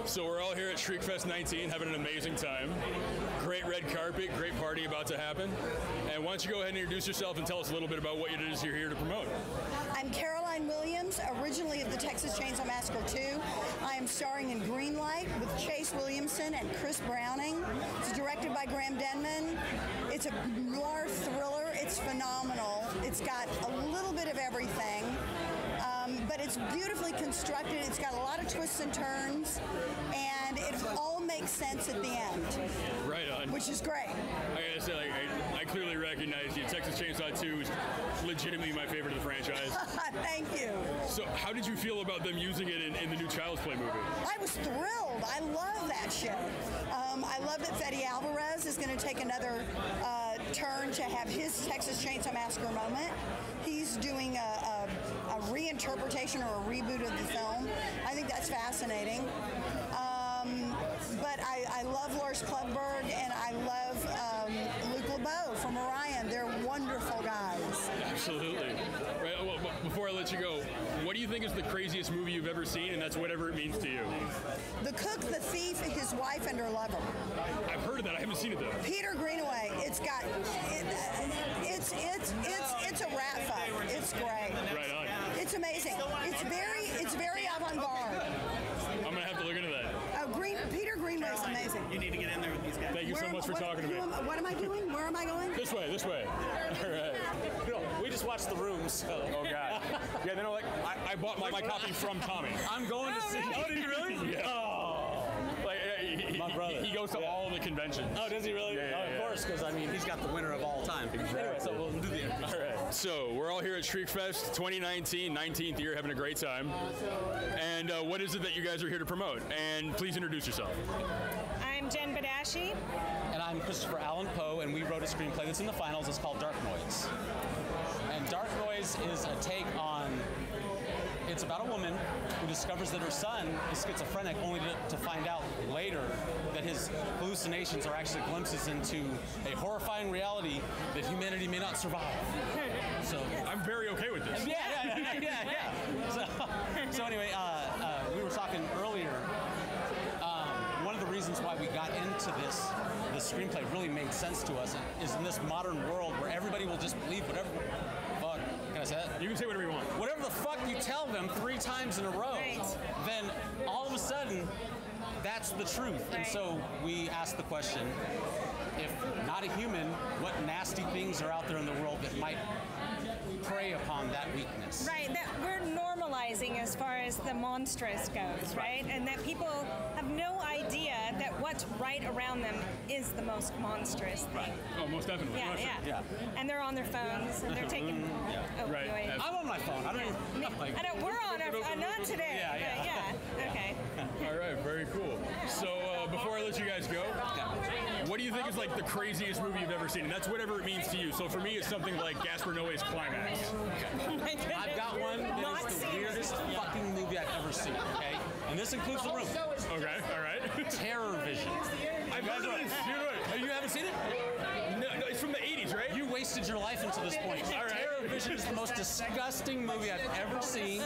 So we're all here at Shriekfest 19, having an amazing time. Great red carpet, great party about to happen. And why don't you go ahead and introduce yourself and tell us a little bit about what it is you're here to promote. I'm Caroline Williams, originally of the Texas Chainsaw Massacre 2. I am starring in Greenlight with Chase Williamson and Chris Browning. It's directed by Graham Denman. It's a noir thriller. It's phenomenal. It's got a little bit of everything. But it's beautifully constructed. It's got a lot of twists and turns, and it all makes sense at the end. Right on. Which is great. I gotta say, I clearly recognize you. Texas Chainsaw 2 is legitimately my favorite of the franchise. Thank you. So how did you feel about them using it in the new Child's Play movie? I was thrilled. I love that show. I love that Fede Alvarez is going to take another turn to have his Texas Chainsaw Massacre moment. He's doing a reinterpretation or a reboot of the film. I think that's fascinating. But I love Lars Klugberg and I love Luke LeBeau from Orion. They're wonderful guys. Absolutely. Right. Well, before I let you go, what do you think is the craziest movie you've ever seen, and that's whatever it means to you? The Cook, the Thief, his wife, and her lover. I've heard of that. I haven't seen it though. Peter Greenaway. It's got it's a rat fight. It's great. Right on. It's amazing. It's very avant-garde. I'm gonna have to look into that. Peter Greenaway is amazing. You need to get in there with these guys. Thank you so much for talking to me. What am I doing? Where am I going? This way. All right. No, we just watched The Room, so. Oh God. Yeah, they know. Like I bought my copy from Tommy. I'm going to see. Oh, did you really? Yeah. Oh. Like My brother. He goes to all the conventions. Oh, does he really? Yeah, Of course, because I mean he's got the winner of all time. Anyway, so we'll do the interview. All right. So we're all here at Shriekfest 2019, 19th year, having a great time. And what is it that you guys are here to promote? And please introduce yourself. I'm Jen Badasci. And I'm Christopher Allan Poe, and we wrote a screenplay that's in the finals. It's called Dark Noise. And Dark Noise is a take on. It's about a woman who discovers that her son is schizophrenic, only to find out later that his hallucinations are actually glimpses into a horrifying reality that humanity may not survive. So I'm very okay with this. Yeah. So anyway, we were talking earlier. One of the reasons why we got into this screenplay really made sense to us is in this modern world where everybody will just believe whatever. Can I say that? You can say whatever you want. Whatever the fuck you tell them 3 times in a row, then all of a sudden, that's the truth. And so we asked the question, if not a human, what nasty things are out there in the world that might prey upon that weakness? Right, that we're normalizing as far as the monstrous goes, right? And that people have no idea that what's right around them is the most monstrous thing. Oh, most definitely. Yeah. And they're on their phones and they're taking opioids. Right. I'm on my phone. I don't even. We're on our phone, not today. Yeah. Okay. All right, very cool. So before I let you guys go, what do you think is like the craziest movie you've ever seen? And that's whatever it means to you. So for me, it's something like Gaspar Noé's Climax. I've got one that is the weirdest fucking movie I've ever seen, okay? And this includes The Room. Okay, all right. Terror Vision. I've heard of this. You haven't seen it? No, it's from the 80s, right? You wasted your life until this point. All right. Terror Vision is the most disgusting movie I've ever seen.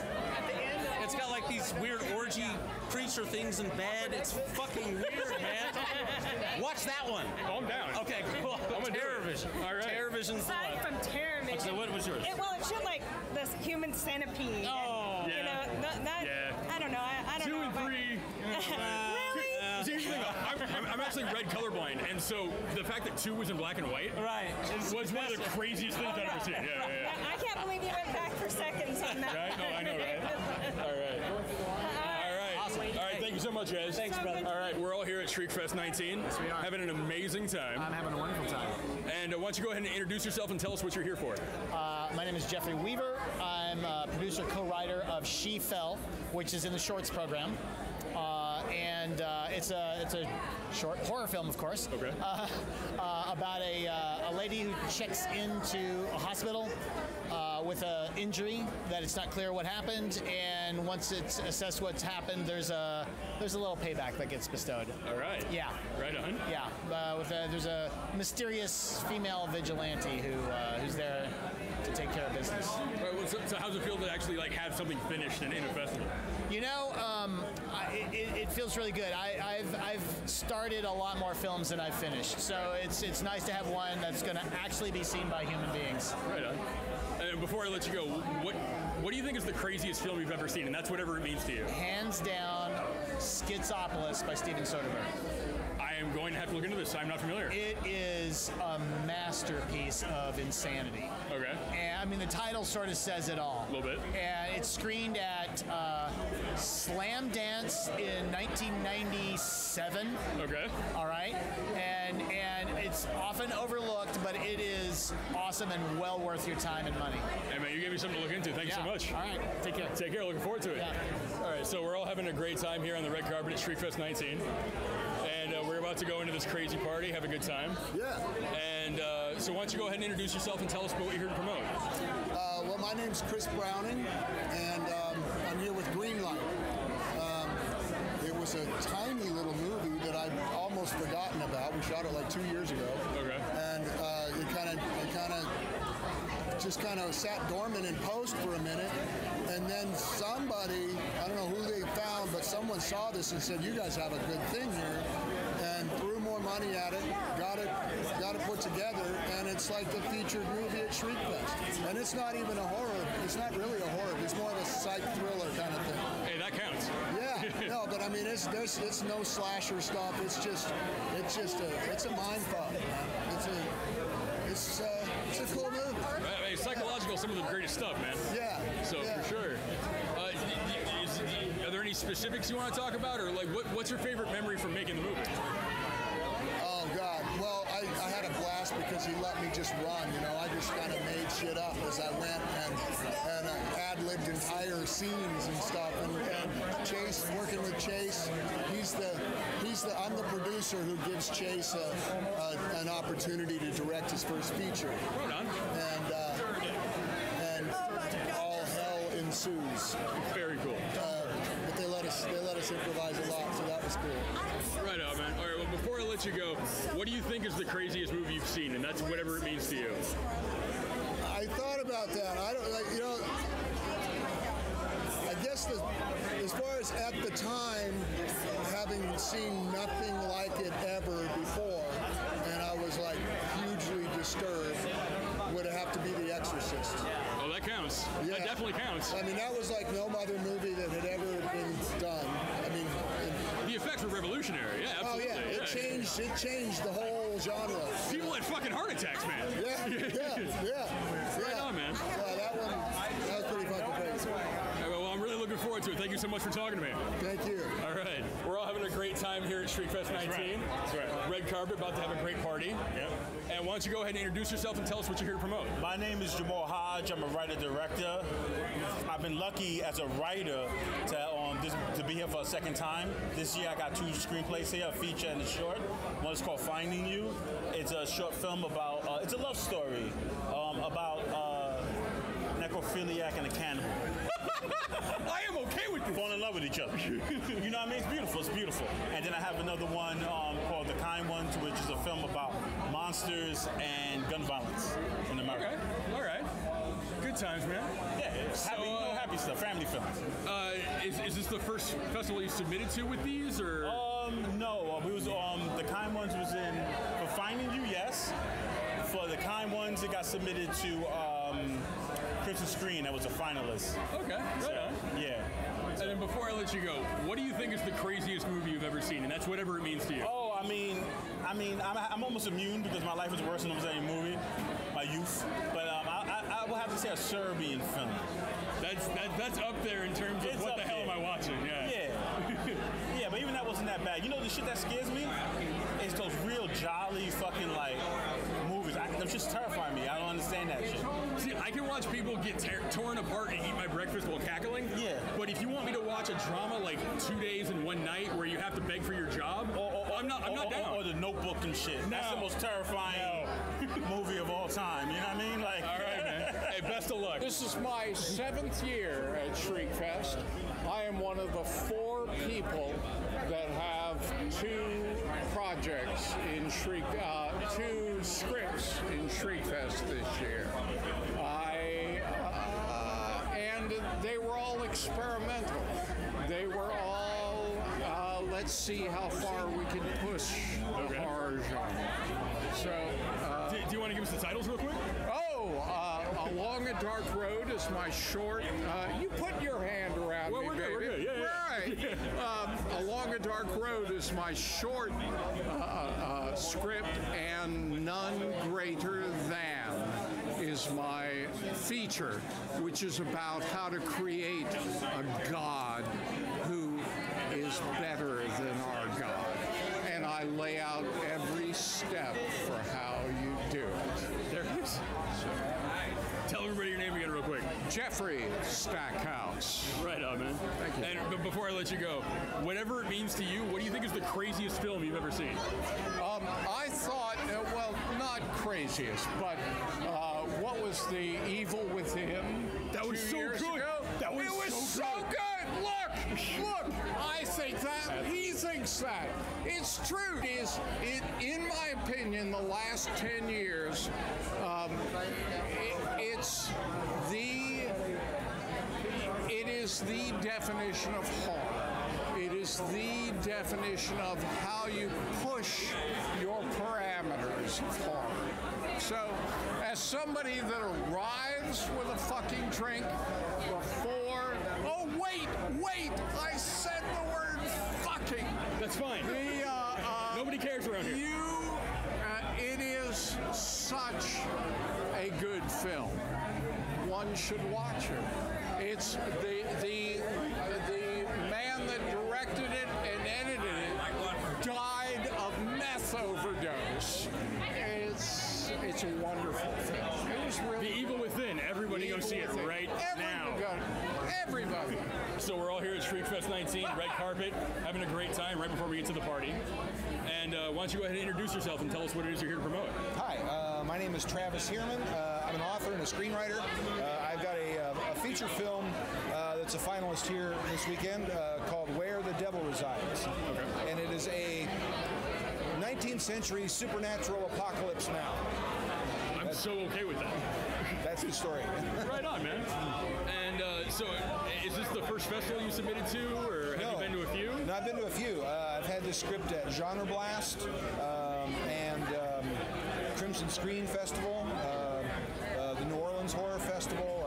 It's got like these weird orgy creature things in bed. It's fucking weird, man. Watch that one. Oh, I'm down. Okay, cool. Terror Vision. All right. Terror Vision's the Aside one. from Terror Vision. So what was yours? Well, it should like this human centipede. Oh, You know, I don't know. I don't 2 know. and 3. Really? See, here's the thing, I'm actually red colorblind, and so the fact that 2 was in black and white was one of the craziest things I've ever seen. Yeah. I can't believe you went back for seconds on that. Right? No, I know, right? All right. Awesome. All right, thank you so much, guys. Thanks, brother. All right, we're all here at Shriekfest 19. Yes, we are. Having an amazing time. I'm having a wonderful time. And why don't you go ahead and introduce yourself and tell us what you're here for. My name is Jeffrey Weaver. I'm a producer, co-writer of She Fell, which is in the Shorts program. And it's a short horror film, of course, about a lady who checks into a hospital with an injury that it's not clear what happened, and once it's assessed what's happened, there's a little payback that gets bestowed. All right. Yeah. Right on. Yeah. There's a mysterious female vigilante who's there to take care of business. Right, well, so how does it feel to actually like have something finished in a festival? You know, it feels really good. I've started a lot more films than I've finished, so it's nice to have one that's going to actually be seen by human beings. Right on. And before I let you go, what do you think is the craziest film you've ever seen? And that's whatever it means to you. Hands down, Schizopolis by Steven Soderbergh. I am going to have to look into this. I'm not familiar. It is a masterpiece of insanity. Okay. And I mean, the title sort of says it all. A little bit. And it's screened at Slam Dance in 1997. Okay. All right. And it's often overlooked, but it is awesome and well worth your time and money. Hey, man, you gave me something to look into. Thank you so much. All right. Take care. Take care. Looking forward to it. Yeah. All right. So we're all having a great time here on the red carpet at Shriekfest 19. And we're about to go into this crazy party, have a good time. Yeah. And so why don't you go ahead and introduce yourself and tell us what you're here to promote. Well, my name's Chris Browning, and I'm here with Greenlight. It was a tiny little movie that I'd almost forgotten about. We shot it like 2 years ago. Okay. And it kind of sat dormant in post for a minute, and then somebody, I don't know who they found, but someone saw this and said, "You guys have a good thing here," and threw more money at it, got it put together, and it's like the featured movie at Shriekfest. And it's not even a horror. It's not really a horror. It's more of a psych thriller kind of thing. Hey, that counts. Yeah, no, but I mean, it's no slasher stuff. It's a mind fuck, man. It's a cool movie. Hey, psychological, some of the greatest stuff, man. Yeah. So yeah. for sure. Are there any specifics you want to talk about, or like what's your favorite memory from making the movie? Oh God. Well, I had a blast because he let me just run. You know, I just kind of made shit up as I went and ad-libbed entire scenes and stuff. And Chase, working with Chase, I'm the producer who gives Chase an opportunity to direct his first feature. Right on. And all hell ensues. Very cool. But they let us improvise a lot, so that was cool. Right on, man. All right. Well, before I let you go, what do you think is the craziest movie you've seen? And that's whatever it means to you. I thought about that. I don't like, I guess as far as at the time, having seen nothing like it ever before, and I was like hugely disturbed, would have to be The Exorcist. Oh, that counts. Yeah. That definitely counts. I mean, that was like no other movie that had ever been done. I mean, the effects were revolutionary. Yeah, absolutely. Oh yeah, it changed the whole genre. People had fucking heart attacks, man. Yeah. Right on, man. That was pretty fucking crazy. Well, I'm really looking forward to it. Thank you so much for talking to me. Thank you. All right. We're all having a great time here at Shriekfest 19. That's right. Red carpet, about to have a great party. Yep. And why don't you go ahead and introduce yourself and tell us what you're here to promote. My name is Jamal Hodge. I'm a writer-director. I've been lucky as a writer to be here for a second time. This year I got 2 screenplays here, a feature and a short. One is called Finding You. It's a short film about, it's a love story about necrophiliac and a cannibal. I am okay with this. Fall in love with each other. You know what I mean? It's beautiful. It's beautiful. And then I have another one called The Kind Ones, which is a film about monsters and gun violence in America. Okay. All right. Good times, man. Yeah, happy stuff. Family films. Is this the first festival you submitted to with these, or? No. We was The Kind Ones was in for Finding You. Yes. For The Kind Ones, it got submitted to Crimson Screen. That was a finalist. Okay. Right on. Yeah. And then before I let you go, what do you think is the craziest movie you've ever seen? And that's whatever it means to you. Oh, I mean, I'm almost immune because my life was worse than almost any movie, my youth. But I will have to say a Serbian film. That's up there in terms of what the hell am I watching? Yeah. Yeah, but even that wasn't that bad. You know the shit that scares me? It's those real jolly fucking like movies. They're just terrifying me. I don't understand that shit. See, I can watch people get torn apart and eat my breakfast while cackling. Yeah. But if you want me to watch a drama like 2 days and 1 night where you have to beg for your job, I'm not down. Or The Notebook and shit. No. That's the most terrifying movie of all time. You know what I mean? Like. All right, man. Hey, best of luck. This is my 7th year at Shriekfest. I am one of the 4 people that have 2 projects in 2 scripts in Shriekfest this year. And they were all experimental. They were all let's see how far we can push the horror genre. So, do you want to give us the titles real quick? Along a Dark Road is my short. You put your hand around me, we're baby. Good, we're good. Yeah. Right. Along a Dark Road is my short script, and None Greater Than is my feature, which is about how to create a god who is better than our God. And I lay out every step for how you do it. There it is. Tell everybody your name again real quick. Jeffrey Stackhouse. Right on, man. Thank you. And before I let you go, whatever it means to you, what do you think is the craziest film you've ever seen? I thought, well, not craziest, but what was The Evil Within? That was so good. It was so good. Look, I think that, he thinks that. It's true. In my opinion, the last 10 years, it is the definition of horror. It is the definition of how you push your parameters of horror. So, as somebody that arrives with a fucking drink before... Oh, wait! I said the word fucking. That's fine. Nobody cares around here. It is such a good film. One should watch it. It's the man that directed it and edited it died of meth overdose. It's a wonderful film. It was really The Evil Within. Everybody go see it right now. Everybody. So we're all here at Shriekfest 19, red carpet, having a great time right before we get to the party. And why don't you go ahead and introduce yourself and tell us what it is you're here to promote. Hi, my name is Travis Heerman. I'm an author and a screenwriter. I've got a feature film that's a finalist here this weekend called Where the Devil Resides. Okay. And it is a 19th century supernatural apocalypse now. I'm so okay with that. That's the story. Right on, man. And so, is this the first festival you submitted to, or have you been to a few? No, I've been to a few. I've had this script at Genre Blast and Crimson Screen Festival, the New Orleans Horror Festival,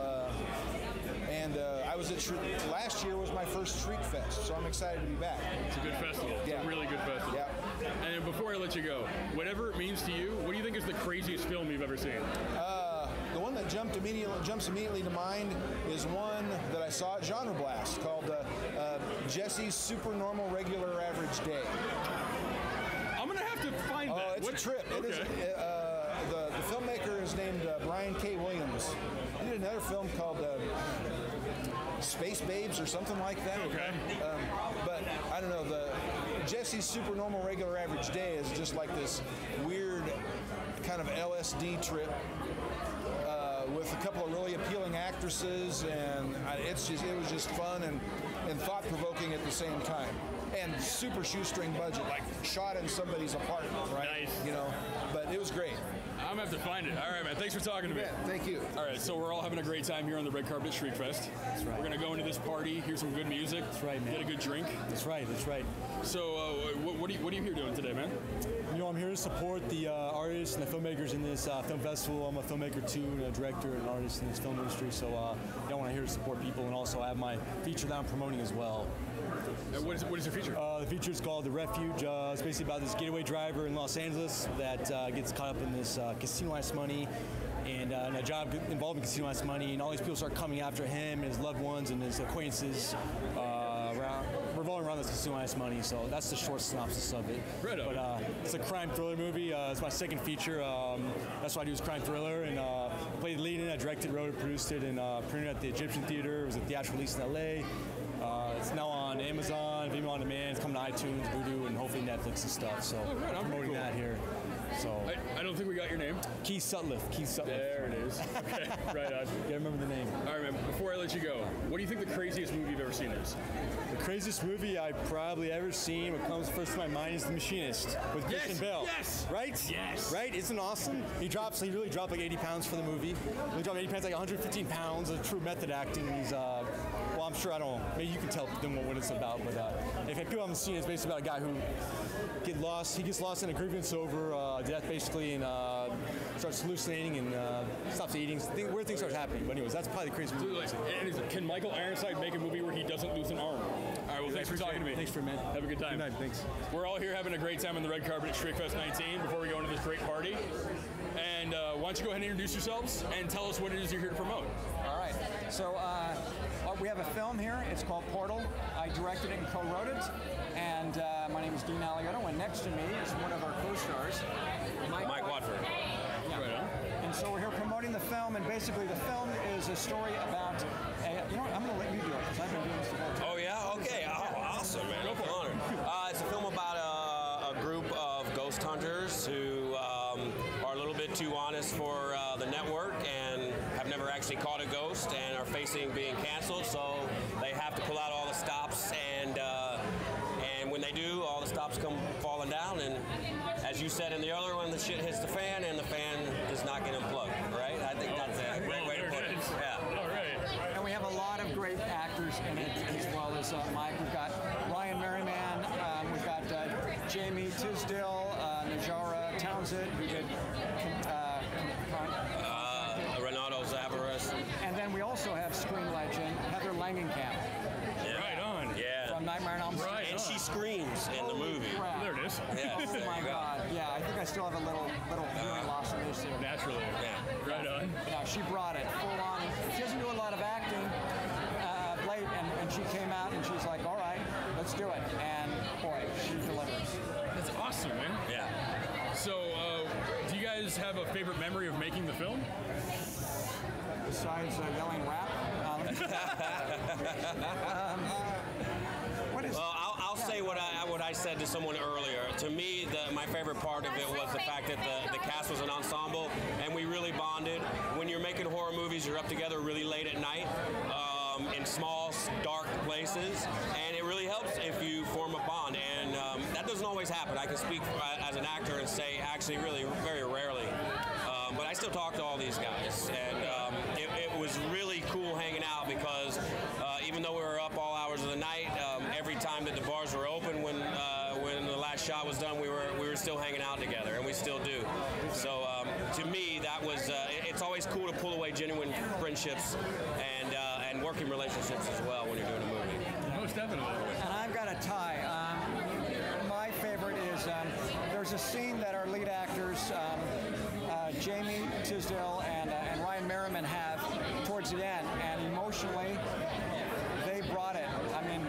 and I was at last year was my first Shriekfest, so I'm excited to be back. It's a good festival. It's a really good festival. Yeah. And before I let you go, whatever it means to you, what do you think is the craziest film you've ever seen? The one that jumps immediately to mind is one that I saw at Genre Blast called Jesse's Supernormal Regular Average Day. I'm gonna have to find that. Oh, it's a trip. Okay. It is. The filmmaker is named Brian K. Williams. He did another film called Space Babes or something like that. Okay. But I don't know. The Jesse's Supernormal Regular Average Day is just like this weird kind of LSD trip. With a couple of really appealing actresses, and it was just fun and thought-provoking at the same time, and super shoestring budget, like shot in somebody's apartment, right? Nice. You know, but it was great. I'm gonna have to find it. All right, man. Thanks for talking to me. Yeah, thank you. All right, so we're all having a great time here on the red carpet at Shriekfest. That's right. We're gonna go into this party, hear some good music. That's right, man. Get a good drink. That's right. So, what are you here doing today, man? You know, I'm here to support the artists and the filmmakers in this film festival. I'm a filmmaker too, and a director and artist in this film industry. So, I want to here to support people, and also I have my feature that I'm promoting as well. What is your feature? The feature is called The Refuge. It's basically about this getaway driver in Los Angeles that gets caught up in this casino-ized money and a job involving casino-ized money, and all these people start coming after him and his loved ones and his acquaintances revolving around this casino-ized money. So that's the short synopsis of it. Right on. But it's a crime thriller movie. It's my second feature. That's what I do is crime thriller, and I played the lead in it. I directed, wrote it, produced it, and printed at the Egyptian Theater. It was a theatrical release in LA. It's now on Amazon, Vimeo On Demand. It's coming to iTunes, Vudu, and hopefully Netflix and stuff. So right, I'm promoting that here. So I don't think we got your name. Keith Sutliff. There it is. Okay, right on. Yeah, remember the name. All right, man. Before I let you go, what do you think the craziest movie you've ever seen is? The craziest movie I've probably ever seen, what comes first to my mind, is The Machinist with Christian Bale. Yes. Right? Yes. Right? Isn't it awesome? He really dropped like 80 pounds for the movie. He dropped 80 pounds, like 115 pounds of true method acting. He's, well, I'm sure I don't. Maybe you can tell them what it's about. But if people haven't seen it, it's basically about a guy who gets lost in a grievance over death, basically, and starts hallucinating and stops eating. Weird things start happening. But anyways, that's probably the crazy movie. Can Michael Ironside make a movie where he doesn't lose an arm? All right, well, thanks for talking to me. Thanks for man. Have a good time. Good night, thanks. We're all here having a great time on the red carpet at Shriekfest 19 before we go into this great party. And why don't you go ahead and introduce yourselves and tell us what it is you're here to promote. All right. So we have a film here. It's called Portal. I directed it and co-wrote it. And my name is Dean Alioto. And next to me is one of our co-stars, Mike Watford. Yeah. Right on. And so we're here promoting the film. And basically the film is a story about, you know what, I'm going to let you do it because I've been doing this the whole time. Oh, yeah? Okay. Oh, awesome, man. I'm honored. It's a film about a group of ghost hunters who are a little bit too honest for the network and have never actually caught a ghost and are facing being canceled, so they have to pull out all the stops, and when they do, all the stops come falling down, and as you said in the other one, the shit hits the fan and the fan does not get unplugged, right? I think that's a great way to put it. Yeah. All right. And we have a lot of great actors in it, as well as Mike. We've got Ryan Merriman, we've got Jamie Tisdale, Najara Townsend, who did Renato Zavaris. and then we also have screen legend Heather Langenkamp. Yeah. Right on. Yeah. From Nightmare on Elm Street. Right. And she screams in the movie. Crap. There it is. Yes. Oh my God! Yeah, I think I still have a little hearing loss in this. Naturally. Yeah. Right on. Yeah, she brought it full on. She doesn't do a lot of acting late, and she came out and she's like, "All right, let's do it." And boy, she delivers. That's awesome, man. Yeah. So, do you guys have a favorite memory of making the film? Besides yelling rap. What is? Well, I'll say what I said to someone earlier. To me, my favorite part of it was the fact that the cast was an ensemble, and we really bonded. When you're making horror movies, you're up together really late at night in small, dark places, and it really helps if you form a bond. And that doesn't always happen. I can speak as an actor and say, actually, really, very rarely. But I still talk to all these guys, and it was really cool hanging out because even though we were up all hours of the night, every time that the bars were open, when the last shot was done, we were still hanging out together, and we still do. So to me, that was it's always cool to pull away genuine friendships and working relationships as well when you're doing a movie. Most definitely. And I've got a tie. My favorite is there's a scene that our lead actors, Jamie Tisdale and Ryan Merriman, have towards the end, and emotionally, they brought it. I mean,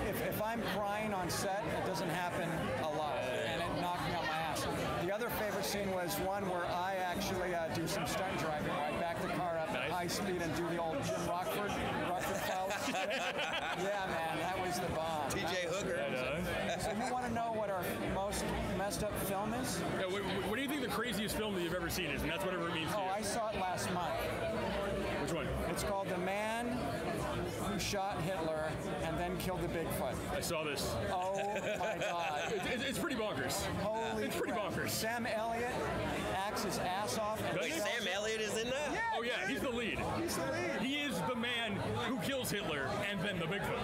if I'm crying on set, it doesn't happen a lot, and it knocked me on my ass. The other favorite scene was one where I actually do some stunt driving, where I back the car up at high speed and do the old Jim Rockford style. Yeah, man, that was the bomb. TJ Hooker. So you want to know what our most messed up film is? Yeah, what do you think the craziest film that you've ever seen is? And that's whatever it means to you. Oh, I saw it last month. Which one? It's called The Man Who Shot Hitler and Then Killed the Bigfoot. I saw this. Oh my God. It's pretty bonkers. Holy It's pretty crap. bonkers. Sam Elliott acts his ass off. And Wait, sells Sam it. Elliott is in that? Yeah, Oh yeah, he's the lead. He's the lead. He is the man who kills Hitler and then the Bigfoot.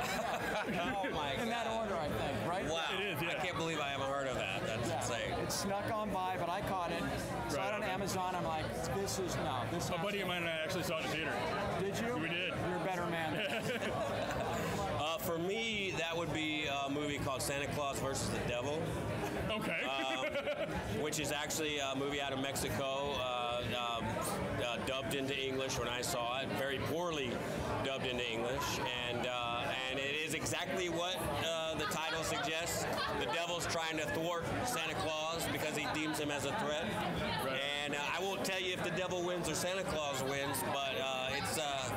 Oh my God. In that order, I think, right? Wow. It is, yeah. I can't believe I haven't heard of that. That's insane. It snuck on by, but I caught it. Saw it on Amazon. I'm like, this is A buddy of mine and I actually saw it in the theater. Did you? We did. You're a better man. For me, that would be a movie called Santa Claus versus the Devil. Okay. Which is actually a movie out of Mexico, dubbed into English when I saw it, very poorly dubbed into English, and it is exactly what the title suggests. The devil's trying to thwart Santa Claus because he deems him as a threat. Right. And I won't tell you if the devil wins or Santa Claus wins, but it's a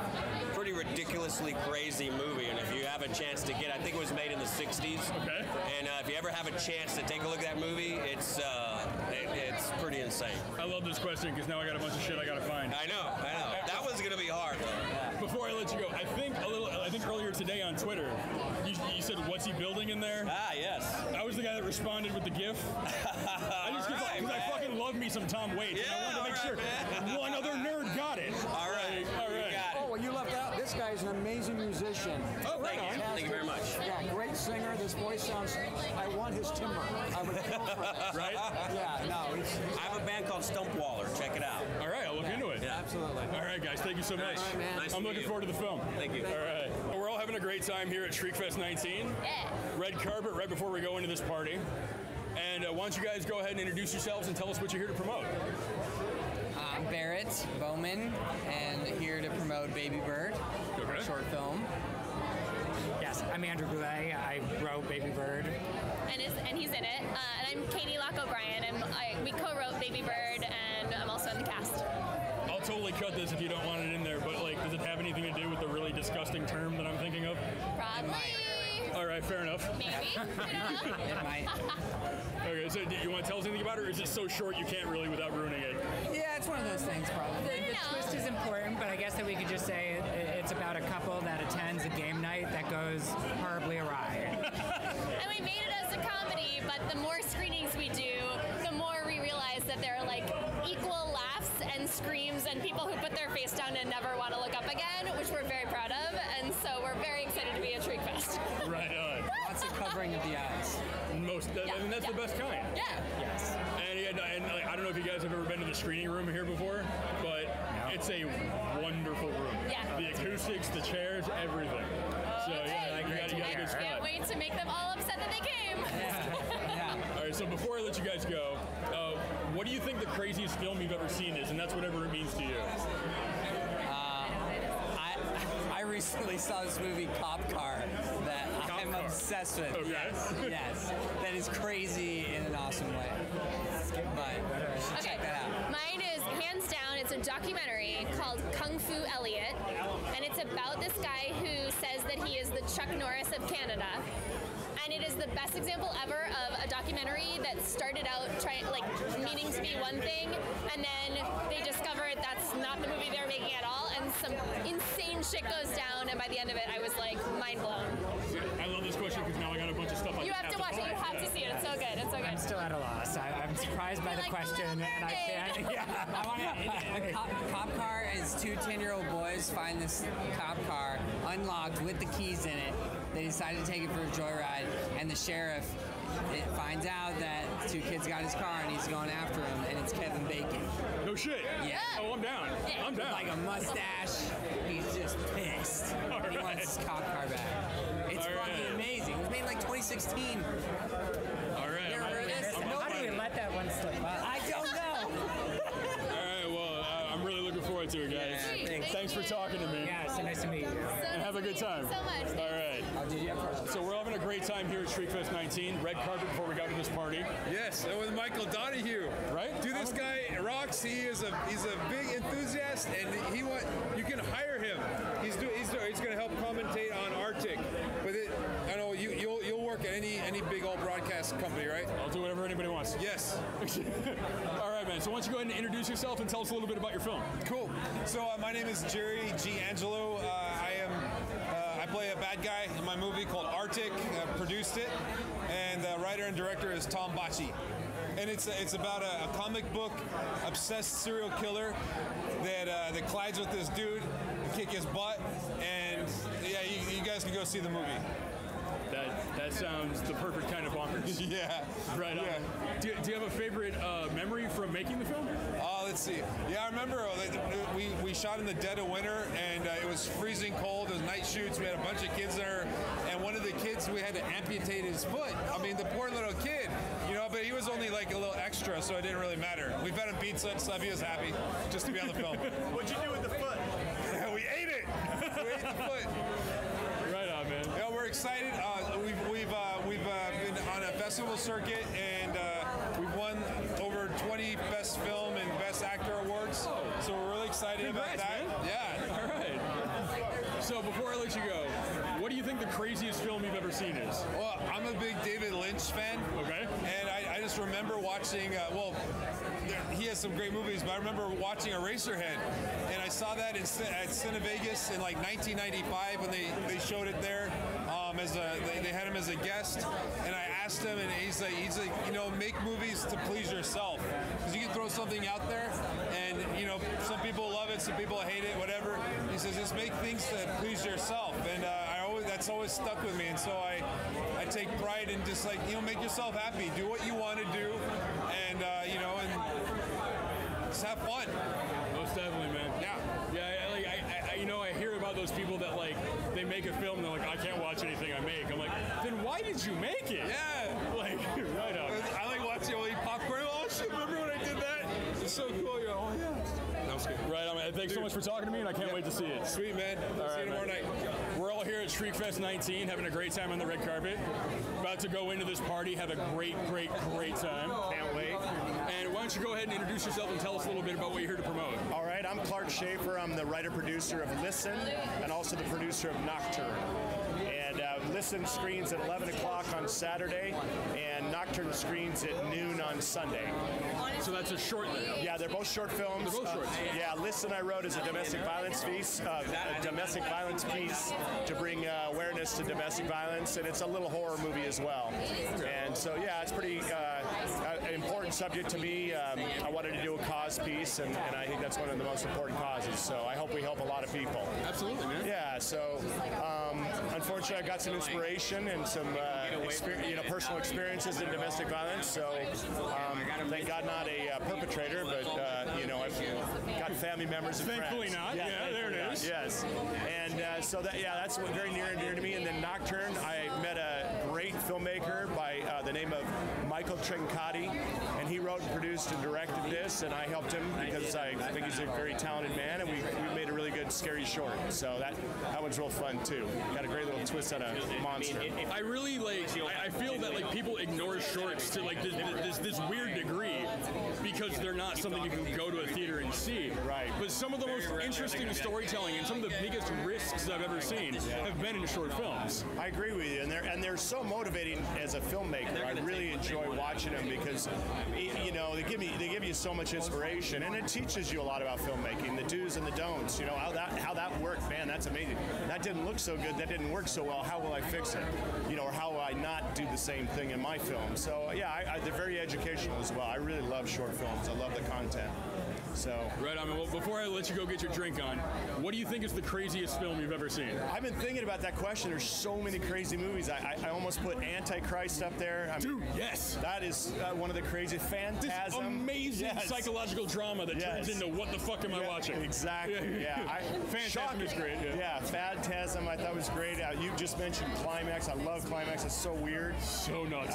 pretty ridiculously crazy movie, and if you have a chance to get, I think it was made in the 60s. Okay. And if you ever have a chance to take a look at that movie, it's pretty insane. I love this question because now I got a bunch of shit I gotta find. I know. That one's gonna be hard though. Before I let you go, I think earlier today on Twitter, you said, "What's he building in there?" Ah, yes. I was the guy that responded with the GIF. Because I fucking love me some Tom Waits. Yeah, and I wanted to make sure one other nerd got it. All right. All right. Got it. Oh, well, you left out. This guy's an amazing musician. Oh, thank you. Thank you very much. Yeah, great singer. This voice sounds. I want his timbre. I would kill for it. Right? Yeah. No. I have a band called Stumpwaller. Check it out. All right, I'll look into it. Yeah, absolutely. All right, guys, thank you so much. All right, man. Nice I'm to looking meet you. forward to the film. Thank you. All right. Well, we're all having a great time here at Shriekfest 19. Yeah. Red carpet right before we go into this party. And why don't you guys go ahead and introduce yourselves and tell us what you're here to promote. I'm Barret, Bowman, and here to promote Baby Bird, Okay. short film. Yes, I'm Andrew Goulet. I wrote Baby Bird. And he's in it. And I'm Katie Locke O'Brien, and we co-wrote Baby Bird, and I'm also in the cast. I'll totally cut this if you don't want it in there, but like, does it have anything to do with the really disgusting term that I'm thinking of? Probably. All right, fair enough. Maybe. I don't know. It might. Okay, so do you want to tell us anything about it, or is it so short you can't really without ruining it? Yeah, it's one of those things, probably. The twist is important, but I guess that we could just say it's about a couple that attends a game night that goes horribly awry. And we made it as a comedy, but the more screenings we do, the more we realize that there are like equal laughs and screams and people who put their face down and never want to look up again, which we're very proud of. And so we're very excited to be at Shriekfest. Right on. Lots of covering of the eyes. I mean, that's the best kind. Yeah. Yes. And like, I don't know if you guys have ever been to the screening room here before, but it's a wonderful room. Yeah. The acoustics, the chairs, everything. So yeah, you got a good spot. Can't wait to make them all upset that they came. Yeah. All right, so before I let you guys go, what do you think the craziest film you've ever seen is? And that's whatever it means to you. I recently saw this movie, Cop Car, that I'm obsessed with. Okay. Yes. That is crazy in an awesome way. But Okay, check that out. mine is hands down. It's a documentary called Kung Fu Elliot, and it's about this guy who says that he is the Chuck Norris of Canada. And it is the best example ever of a documentary that started out meaning to be one thing, and then they discover that's not the movie they're making at all, and some insane shit goes down, and by the end of it, I was like mind blown. I love this question because now I got a bunch of stuff I You have to watch it. You have to see it. It's so good. It's so good. I'm still at a loss. I'm surprised by the question, and I can't. Yeah. I want to. Cop car is two 10-year-old boys find this cop car unlocked with the keys in it. They decide to take it for a joyride, and the sheriff finds out that two kids got his car and he's going after him, and it's Kevin Bacon. No shit. Yeah. Oh, I'm down. Yeah. I'm down. Like a mustache. He's just pissed. He wants his cop car back. It's fucking amazing. It was made in like 2016. All right. How do you let that one slip by? I don't know. All right. Well, I'm really looking forward to it, guys. Yeah, Thanks for talking to me. Yeah, so nice to meet you. And have a good time. Thank you so much. All right. So we're having a great time here at Shriekfest 19. Red carpet before we got to this party. Yes, and with Michael Donahue. Right? Dude, this guy rocks. He's a big enthusiast, and you can hire him. He's going to help commentate on Artik. But I know you'll work at any big old broadcast company, right? I'll do whatever anybody wants. Yes. All right, man. So why don't you go ahead and introduce yourself and tell us a little bit about your film? Cool. So my name is Jerry G. Angelo. I play a bad guy in my movie called Artik. Produced it, and the writer and director is Tom Badasci. And it's about a comic book obsessed serial killer that collides with this dude and kick his butt. And yeah, you guys can go see the movie. That sounds the perfect kind of bonkers. Yeah. Right on. Yeah. Do you have a favorite memory from making the film? Let's see. Yeah, I remember we shot in the dead of winter, and it was freezing cold. It was night shoots. We had a bunch of kids there, and one of the kids, we had to amputate his foot. I mean, the poor little kid, but he was only like a little extra, so it didn't really matter. We fed him pizza and stuff. He was happy just to be on the film. What'd you do with the foot? We ate it. We ate the foot. Right on, man. Yeah, we're excited. We've been on a festival circuit, and we've won over 20 Best Film and Best Actor awards. So we're really excited about that. Man. Yeah. All right. So before I let you go, what do you think the craziest film you've ever seen is? Well, I'm a big David Lynch fan. Okay. And I just remember watching, he has some great movies, but I remember watching Eraserhead. And I saw that at Cine Vegas in like 1995 when they showed it there. as they had him as a guest, and I asked him, and he's like, make movies to please yourself, because you can throw something out there, and some people love it, some people hate it, whatever. He says just make things to please yourself, and that's always stuck with me, and so I take pride in just make yourself happy, do what you want to do, and and just have fun. Most definitely, man. Yeah. Yeah, I hear about those people that they make a film and they're like, I can't watch anything I make. I'm like, then why did you make it? Yeah. Right on. I like watching all eat popcorn. Oh shit, remember when I did that? It's so cool, oh yeah. That was good. Right on, man. Thanks so much for talking to me, and I can't wait to see it. Sweet, man. All right, see you tomorrow night. We're all here at Shriekfest 19, having a great time on the red carpet. About to go into this party, have a great time. Can't wait. And why don't you go ahead and introduce yourself and tell us a little bit about what you're here to promote. All right, I'm Clarke Schaeffer. I'm the writer-producer of Listen and also the producer of Nocturne. And Listen screens at 11 o'clock on Saturday, and Nocturne screens at noon on Sunday. So that's a short film? Yeah, they're both short films. They're both short. Yeah, Listen I wrote as a domestic violence piece to bring awareness to domestic violence, and it's a little horror movie as well. And so, yeah, it's pretty an important subject to me. I wanted to do a cause piece, and I think that's one of the most important causes. So I hope we help a lot of people. Absolutely, man. Yeah, so unfortunately I got some inspiration and some personal experiences in domestic violence. So thank God not a perpetrator, but I've got family members and Thankfully friends. not. Yeah, there it is. Yes. And that's very near and dear to me. And then Nocturne, I met a great filmmaker by the name of Michael Trincati, and he wrote and produced and directed this, and I helped him because I think he's a very talented man, and we made a really good scary short. So that one's real fun too. Got a great little twist on a monster. I really I feel that people ignore shorts to this weird degree because they're not something you can go to a theater and see. Right. But some of the most interesting storytelling and some of the biggest risks I've ever seen have been in short films. I agree with you, and they're so motivating as a filmmaker. I really enjoy watching them because they give you so much inspiration, and it teaches you a lot about filmmaking, the do's and the don'ts. How that worked, man. That's amazing. That didn't look so good. That didn't work so well. How will I fix it? Or how will I not do the same thing in my film? So yeah, they're very educational as well. I really love short films. I love the content. So right on. Well, before I let you go get your drink on, what do you think is the craziest film you've ever seen? I've been thinking about that question. There's so many crazy movies. I almost put Antichrist up there. Dude, yes. That is one of the crazy. Phantasm. This amazing psychological drama that turns into what the fuck am I watching? Exactly. Yeah. Phantasm is great. Yeah. Phantasm I thought was great. You just mentioned Climax. I love Climax. It's so weird. So nuts.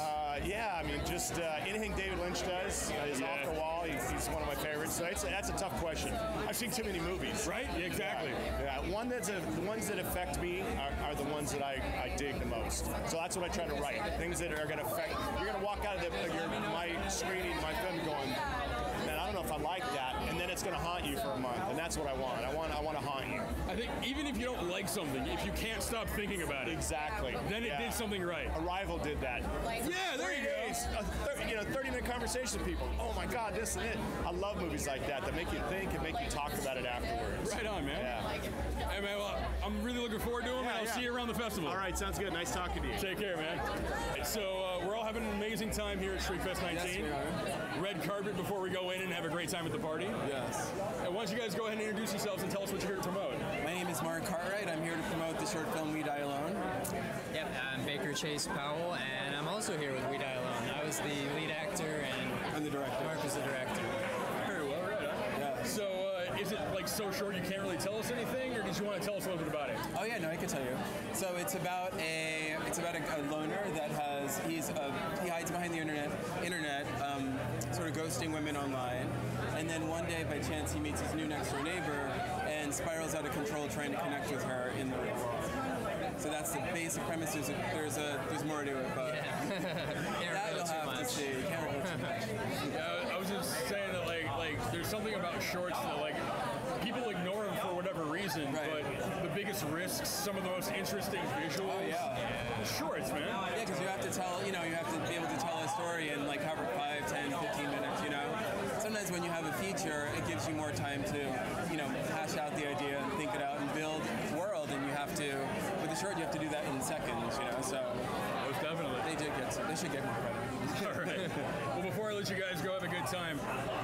Just anything David Lynch does is off the wall. He's one of my favorites. So that's a tough question. I've seen too many movies. Right? Yeah, exactly. Yeah. The ones that affect me are the ones that I dig the most. So that's what I try to write. Things that are going to affect. You're going to walk out of my screening, my film, going, man, I don't know if I like that, and then it's going to haunt you for a month, and that's what I want. I want to haunt you. I think even if you don't like something, if you can't stop thinking about it, exactly, then it did something right. Arrival did that. Yeah, there you go. 30-minute conversation with people. Oh my God, this and it. I love movies like that make you think and make you talk about it afterwards. Right on, man. Yeah. Hey, man, well, I'm really looking forward to them, and I'll see you around the festival. All right, sounds good. Nice talking to you. Take care, man. So we're all having an amazing time here at Shriekfest 19. Yes, we are. Red carpet before we go in and have a great time at the party. Yes. And why don't you guys go ahead and introduce yourselves and tell us what you're here to promote. My name is Marc Cartwright. I'm here to promote the short film We Die Alone. Yep, I'm Baker Chase Powell, and I'm also here with We Die Alone. I was the lead actor, and I'm the director. Marc was the director. Very well, right on. Yeah. So is it so short you can't really tell us anything, or did you want to tell us a little bit about it? Oh yeah, no, I can tell you. So it's about a loner that he hides behind the internet, sort of ghosting women online, and then one day by chance he meets his new next door neighbor and spirals out of control trying to connect with her in the real world. So that's the basic premise. There's more to it, but that you'll have to see. You can't reveal too much. Yeah, I was just saying that there's something about shorts that people ignore them for whatever reason, but the biggest risks, some of the most interesting visuals. Oh yeah. Shorts, man. Yeah, because you have to tell, you have to be able to tell a story in however 5, 10, 15 minutes, Sometimes when you have a feature, it gives you more time to, hash out the idea and think it out and build a world, and you have to, with a short, you have to do that in seconds, They should get more credit. All right. Well, before I let you guys go have a good time,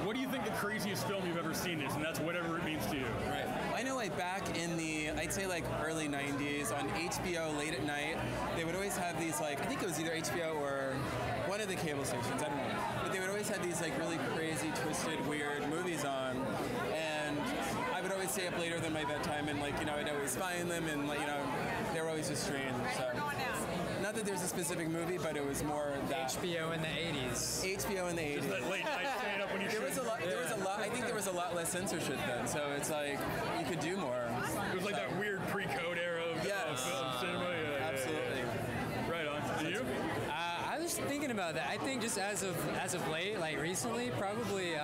what do you think the craziest film you've ever seen is? And that's whatever it means to you. Right. I know, like, back in the, I'd say, like, early 90s, on HBO late at night, they would always have these, like, I think it was either HBO or one of the cable stations, I don't know. But they would always have these, like, really crazy, twisted, weird movies on. And I would always stay up later than my bedtime, and, like, you know, I'd always find them, and, like, you know, they were always just strange. So. Not that there's a specific movie, but it was more that. HBO in the 80s. HBO in the 80s. Just that late night staying up when you There was a lot. I think there was a lot less censorship then, so it's like you could do more. It was like that weird pre-code era of film cinema. Yeah, absolutely. Yeah. Right on. And you? I was thinking about that. I think just as of late, like recently, probably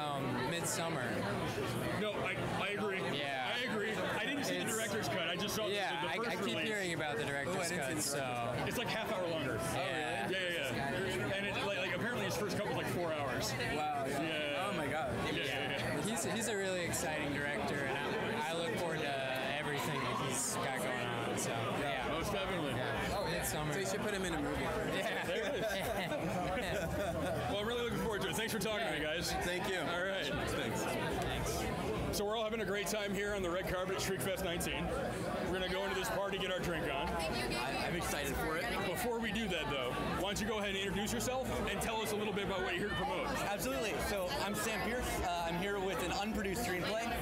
Midsummer. No, I agree. Yeah. I agree. I didn't see the director's cut. I just saw the first I keep release. hearing about the director's cut. So it's like half hour longer. Yeah. Yeah. And it like apparently his first cut was like 4 hours. Wow. Yeah. Oh my God. Yeah. He's a really exciting director, and I look forward to everything that he's got going on. So yeah. Most definitely. Yeah. Oh, Midsummer. So you should put him in a movie. Yeah. There it is. Well, I'm really looking forward to it. Thanks for talking to me, guys. Thank you. All right. Thanks. So we're all having a great time here on the red carpet at Shriekfest 19. We're going to go into this party, get our drink on. I'm excited for it. Before we do that, though, why don't you go ahead and introduce yourself and tell us a little bit about what you're here to promote. Absolutely. So I'm Sam Peirce. I'm here with an unproduced screenplay.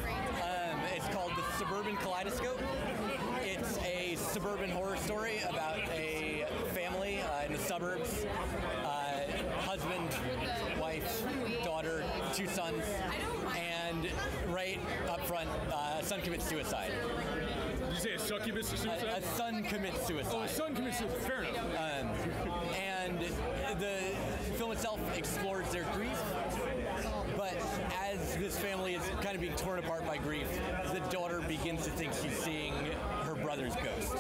It's called The Suburban Kaleidoscope. It's a suburban horror story about a family in the suburbs. Husband, wife, daughter, 2 sons, and right up front, son commits suicide. Did you say a succubus to suicide? A son commits suicide. Oh, a son commits suicide. Fair enough. And the film itself explores their grief, but as this family is kind of being torn apart by grief, the daughter begins to think she's seeing her brother's ghost.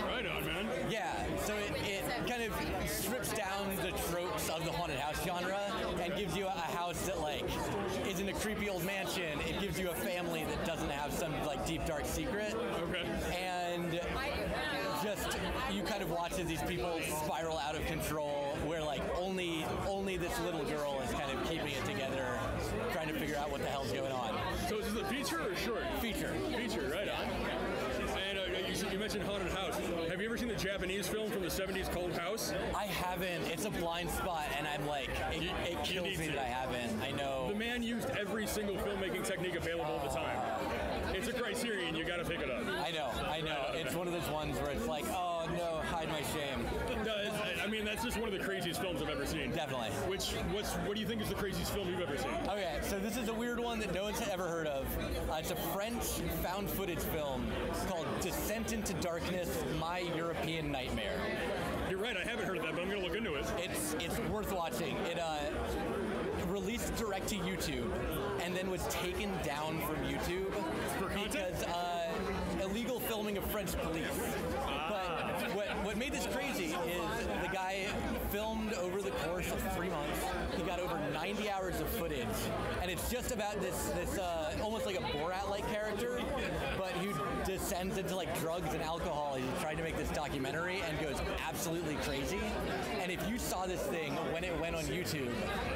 Right on, man. Yeah, so it kind of strips down the tropes of the haunted house genre and gives you a house that, like, isn't a creepy old mansion. It gives you a family that doesn't have some, like, deep, dark secret. Okay. And just, you kind of watch as these people spiral out of control, where, like, only this little girl is kind of keeping it together, trying to figure out what the hell's going on. So is this a feature or short? Feature. Feature, right on. And you mentioned haunted house. Have you ever seen the Japanese film from the 70s called House? I haven't. It's a blind spot, and I'm like, it kills me that I haven't. I know. The man used every single filmmaking technique available at the time. It's a criterion. You got to pick it up. I know. It's one of those ones where it's like, oh no, hide my shame. I mean, that's just one of the craziest films I've ever seen. Definitely. What do you think is the craziest film you've ever seen? Okay, so this is a weird one that no one's ever heard of. It's a French found footage film called Descent into Darkness, My European Nightmare. You're right, I haven't heard of that, but I'm going to look into it. It's worth watching. It released direct to YouTube and then was taken down from YouTube because illegal filming of French police. But what made this crazy is the guy filmed over the course of 3 months. He got over 90 hours of footage, and it's just about this almost like a Borat-like character, but who descends into like drugs and alcohol. He's trying to make this documentary and goes absolutely crazy. And if you saw this thing when it went on YouTube,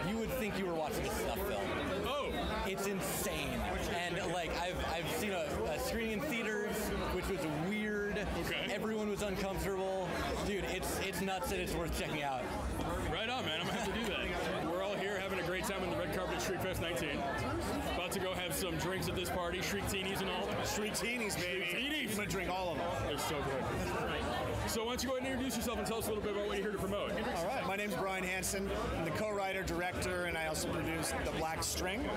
you would think you were watching a snuff film. Oh, it's insane. And like I've seen a screening in theaters, which was weird. Okay. Everyone was uncomfortable. Dude, it's nuts and it's worth checking out. Right on, man. I'm gonna have to do that. We're all here having a great time on the red carpet at Shriekfest 19. About to go have some drinks at this party, Shriek-teenies and all. Shriek-teenies, baby. Shriek-teenies. I'm gonna drink all of them. They're so good. So why don't you go ahead and introduce yourself and tell us a little bit about what you're here to promote. All right, my name's Brian Hanson. I'm the co-writer, director, and I also produce The Black String.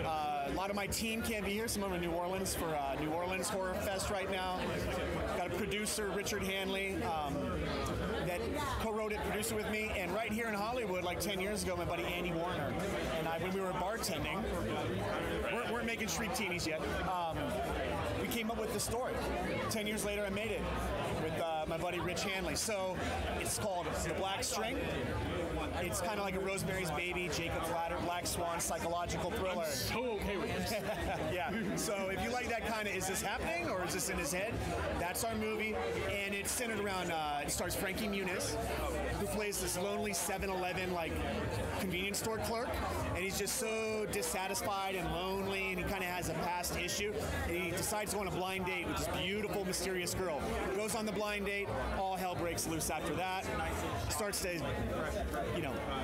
A lot of my team can't be here. Some of them are in New Orleans for New Orleans Horror Fest right now. Got a producer, Richard Hanley, that co-wrote it, produced it with me. And right here in Hollywood, like 10 years ago, my buddy Andy Warner and I, when we were bartending, weren't making Shriek-teenies yet, we came up with the story. 10 years later, I made it with my buddy Rich Hanley. So it's called The Black String. It's kind of like a Rosemary's Baby, Jacob Flatter, Black Swan psychological thriller. I'm so okay with this. Yeah. So if you like that kind of, is this happening or is this in his head? That's our movie, and it's centered around. It stars Frankie Muniz, who plays this lonely 7-Eleven like convenience store clerk, and he's just so dissatisfied and lonely, and he kind of has a past issue. And he decides to go on a blind date with this beautiful, mysterious girl. Goes on the blind date, all hell breaks loose after that. Starts to,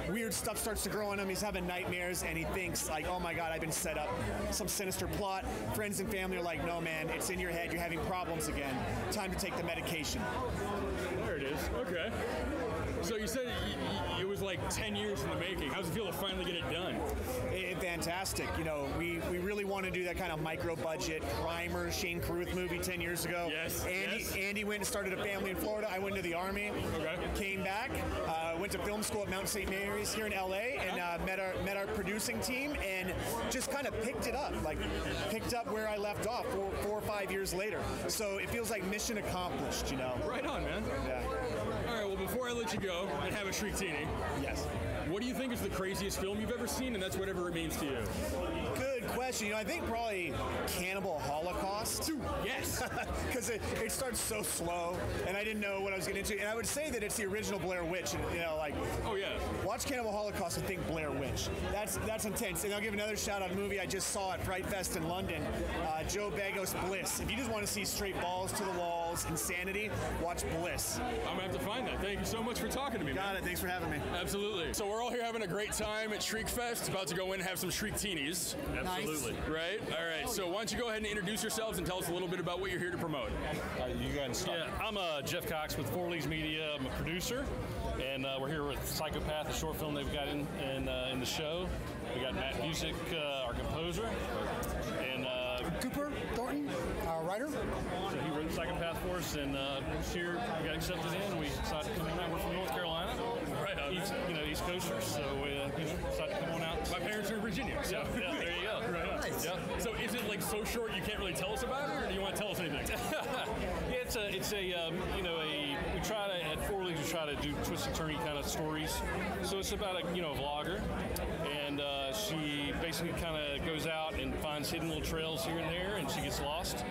weird stuff starts to grow on him. He's having nightmares, and he thinks like, oh my God, I've been set up, some sinister plot. Friends and family are like, no man, it's in your head, you're having problems again. Time to take the medication. There it is. Okay. So you said it was like 10 years in the making. How does it feel to finally get it done? Fantastic. We really want to do that kind of micro-budget primer Shane Carruth movie 10 years ago. Yes. Andy went and started a family in Florida. I went to the Army. Okay. Came back. Went to film school at Mount St. Mary's here in LA, and met our producing team, and just kind of picked it up. Picked up where I left off 4 or 5 years later. So it feels like mission accomplished. Right on, man. Yeah. All right. Well, before I let you go and have a Shriek-tini. Yes. What do you think is the craziest film you've ever seen, and that's whatever it means to you? Good question. I think probably Cannibal Holocaust. Yes. Because it starts so slow, and I didn't know what I was getting into. And I would say that it's the original Blair Witch. And, oh yeah. Watch Cannibal Holocaust and think Blair Witch. That's intense. And I'll give another shout out a movie I just saw at Fright Fest in London. Joe Bagos' Bliss. If you just want to see straight balls to the walls, insanity, watch Bliss. I'm gonna have to find that. Thank you so much for talking to me. Got it. Thanks for having me. Absolutely. So we're all here having a great time at Shriekfest. About to go in and have some Shriek-tinis. Absolutely. Nice. Right? All right. So why don't you go ahead and introduce yourselves and tell us a little bit about what you're here to promote. You go ahead and start. Yeah, I'm Jeff Cox with Four Leagues Media. I'm a producer, and we're here with Psychopath, the short film they've got in the show. We got Matt Busick, our composer, and Cooper Thornton, our writer. So he wrote Psychopath for us, and here we got accepted in, and we decided to come on out. We're from North Carolina, right? East Coasters, so we decided to come on out. My parents are in Virginia, so yeah, there you go. Right on. Nice. Yeah. So is it so short you can't really tell us about it, or do you want to tell us anything? Yeah, we try to at Four Leagues we try to do twisty turny kind of stories. So it's about a vlogger, and she basically kind of goes out and finds hidden little trails here and there, and she gets lost,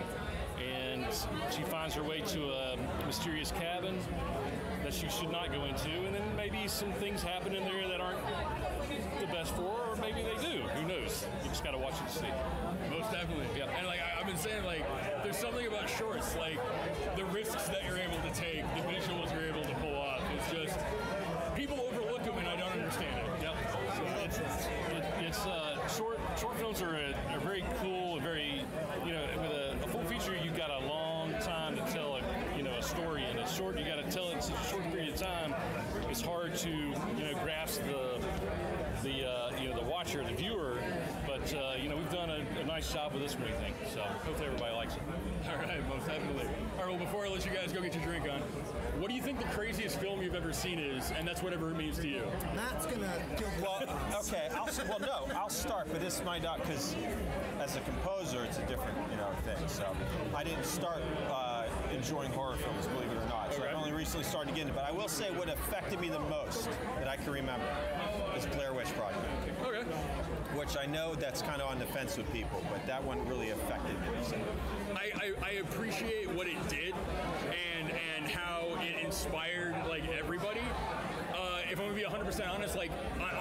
and she finds her way to a mysterious cabin that she should not go into, and then maybe some things happen in there that aren't the best for her, or maybe they do. Who knows? You just got to watch it to see. Most definitely. Yeah. And I've been saying, there's something about shorts, the risks that you're able to take, the visuals you're able to pull off. It's just people overlook them, and I don't understand it. Yep. So short films are very cool and very with a full feature you've got a long time to tell a story, and a short you got to tell it in such a short period of time. It's hard to grasp the watcher, the viewer, but we've done a nice job with this one, I think. So hopefully everybody likes it. All right, most definitely. All right, well, before I let you guys go get your drink on, what do you think the craziest film you've ever seen is, and that's whatever it means to you? Matt's gonna. Well, okay. I'll start, but this might not, because as a composer, it's a different thing. So I didn't start enjoying horror films, believe it or not. So I've only recently started getting it. But I will say what affected me the most that I can remember is Blair Witch Project. Okay. Which I know that's kind of on the fence with people, but that one really affected me. So. I appreciate what it did and how it inspired everybody. If I'm gonna be 100% honest,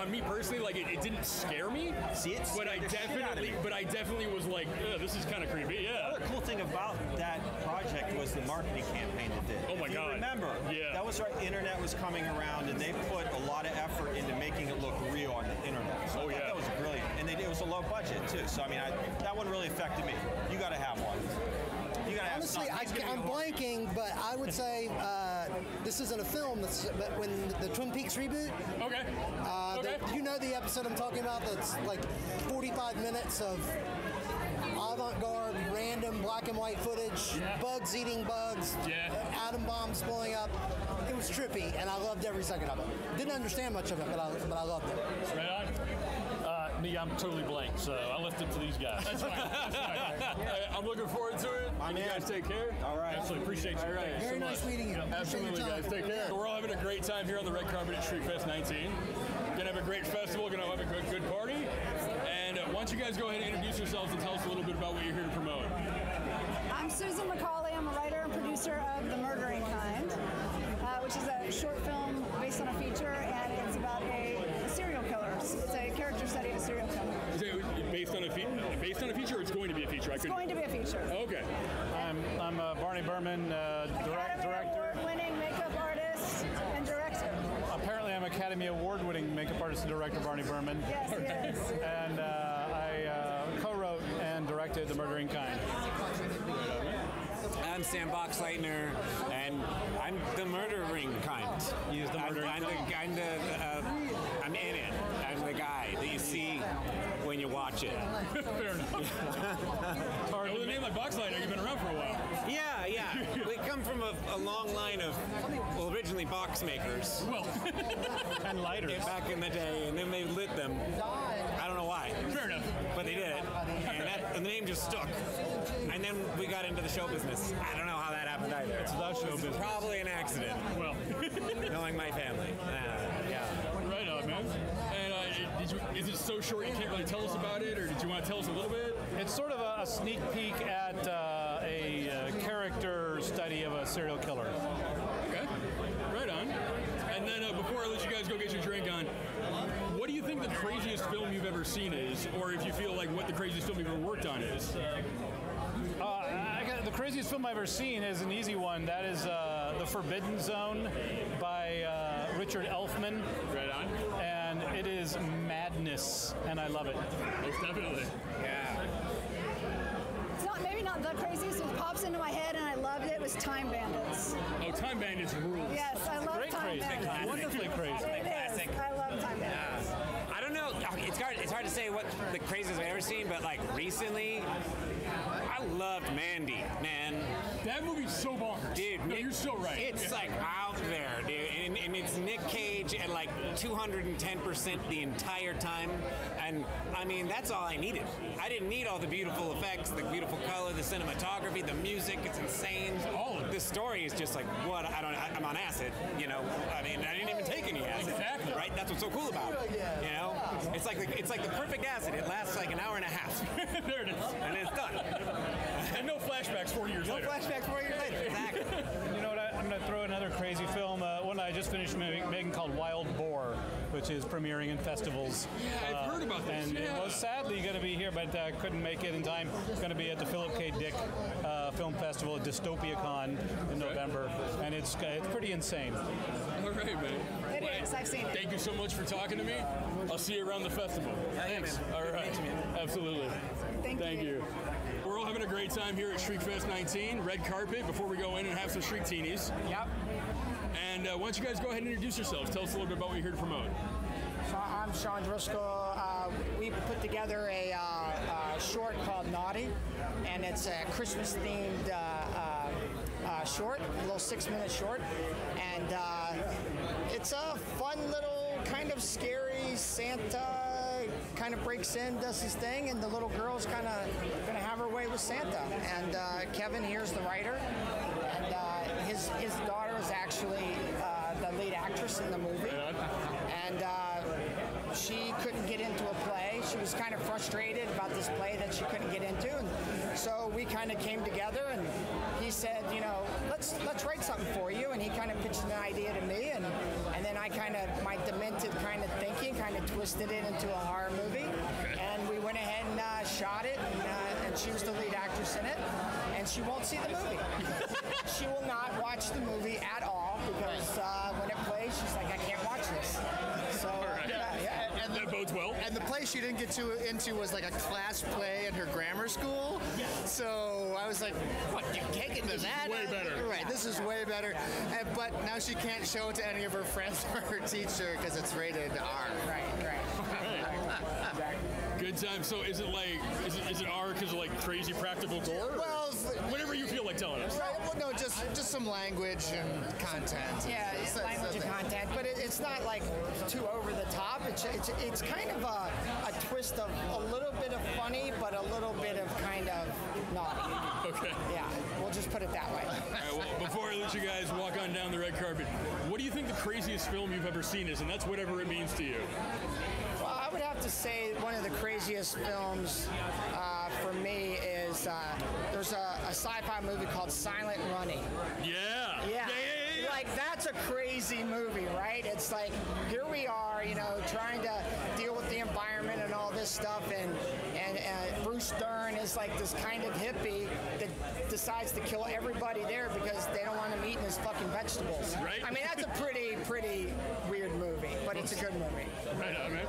on me personally, it didn't scare me. See, but I definitely was like, this is kind of creepy. Yeah. The other cool thing about that project was the marketing campaign it did. Oh my God! Remember? Yeah. That was right. Internet was coming around, and they put a lot of effort into making it look real on the internet. So that was brilliant, and it was a low budget too. So that one really affected me. You got to have one. Honestly, I'm blanking, but I would say this isn't a film. But when the Twin Peaks reboot. Okay. You know the episode I'm talking about? That's 45 minutes of avant-garde, random black and white footage, bugs eating bugs, atom bombs blowing up. It was trippy, and I loved every second of it. Didn't understand much of it, but I loved it. Right on. Me, I'm totally blank, so I left it to these guys. That's fine. That's fine. I'm looking forward to it. You guys take care. All right. Absolutely appreciate you. All right. Very nice meeting you. Absolutely, guys. Take care. So we're all having a great time here on the red carpet at Shriekfest 19. Gonna have a great festival. Gonna have a good party. And why don't you guys go ahead and introduce yourselves and tell us a little bit about what you're here to promote. I'm Susan McCauley. I'm a writer and producer of The Murdering Kind, which is a short film based on a feature, and it's about a serial killer. It's a character study of a serial killer. Is it based on a feature, or it's going to be a feature? It's going to be a feature. Okay. I'm Barney Berman, director. Award-winning makeup artist and director. Apparently, I'm Academy Award-winning makeup artist and director Barney Berman. Yes, he is. And I co-wrote and directed The Murdering Kind. I'm Sam Boxleitner, and I'm the murdering kind. He's the murdering kind. I'm in it. I'm the guy that you see when you watch it. Fair enough. With a name like Boxleitner, you've been around for a while. Yeah. We come from a long line of, originally box makers. Well, and lighters. Back in the day, and then they lit them. I don't know why. Fair enough. But they did it. And the name just stuck. And then we got into the show business. I don't know how that happened either. It's the show business. Probably an accident. Well, knowing my family. Yeah. Right on, man. And is it so short you can't really tell us about it, or did you want to tell us a little bit? It's sort of a sneak peek at a character study of a serial killer. Okay. Right on. And then before I let you guys go get your drink on, what do you think the craziest film you've ever seen is, or if you feel like what the craziest film you've ever worked on is? The craziest film I've ever seen is an easy one. That is The Forbidden Zone by Richard Elfman. Right on. And it is madness, and I love it. Most definitely. Yeah. It's maybe not the craziest. It pops into my head, and I loved it. Was Time Bandits. Oh, Time Bandits rules. Yes, I love Time Bandits. Wonderfully crazy. It is. I love Time Bandits. I don't know. It's hard to say what the craziest I've ever seen, but like recently, I loved Mandy, man. That movie's so bonkers. Dude, no, you're so right. It's like out there, dude. And it's Nick Cage at like 210% the entire time. And I mean, that's all I needed. I didn't need all the beautiful effects, the beautiful color, the cinematography, the music. It's insane. All of it. The story is just like, what? I'm on acid, you know. I mean, I didn't even take any acid. Exactly. Right? That's what's so cool about it. You know? It's like the perfect acid. It lasts like an hour and a half. There it is. And it's done. And no flashbacks 4 years later. No flashbacks 4 years later. Exactly. You know what? I'm going to throw another crazy film. One I just finished making called Wild Boar, which is premiering in festivals. Yeah, I've heard about this. And it was sadly going to be here, but couldn't make it in time. It's going to be at the Philip K. Dick Film Festival at DystopiaCon in November, and it's pretty insane. All right, man. It is. I've seen it. Thank you so much for talking to me. I'll see you around the festival. Thanks. All right. Absolutely. Thank you. We're all having a great time here at Shriekfest 19, red carpet, before we go in and have some Shriek Teenies. Yep. And why don't you guys go ahead and introduce yourselves. Tell us a little bit about what you're here to promote. So I'm Sean Driscoll. We put together a short called Naughty, and it's a Christmas-themed short, a little 6-minute short. And it's a fun little kind of scary Santa kind of breaks in, does his thing, and the little girl's kind of going to have her way with Santa. And Kevin here's the writer, and his daughter is actually the lead actress in the movie. And she couldn't get into a play. She was kind of frustrated about this play that she couldn't get into, and so we kind of came together. And he said, you know, let's write something for you. And he kind of pitched an idea to me, and then I kind of my demented kind of thinking kind of twisted it into a horror movie. And we went ahead and shot it, and she was the lead actress in it. And she won't see the movie. She will not watch the movie at all because when it plays, she's like, I can't watch this. So And that bodes well. And the play she didn't get into was like a class play in her grammar school. So I was like, what, you can't get into that? Way better. Right, this is way better. But now she can't show it to any of her friends or her teacher because it's rated R. Right. Good good time. So is it R because of like crazy practical gore? Well, whatever you feel like telling us. Right, well, no, just some language and content. Yeah, it's language and content, but it's not like too over the top. It's kind of a twist of a little bit of funny, but a little bit of kind of naughty. Okay. Yeah, we'll just put it that way. All right, well, before I let you guys walk on down the red carpet, what do you think the craziest film you've ever seen is? And that's whatever it means to you. Well, I would have to say one of the craziest films for me is there's a sci-fi movie called Silent Running. Yeah. Like, that's a crazy movie, right? It's like, here we are, trying to deal with the environment and all this stuff, and Bruce Dern is like this kind of hippie that decides to kill everybody there because they don't want him eating his fucking vegetables. Right. I mean, that's a pretty weird movie, but it's a good movie. Right on, man.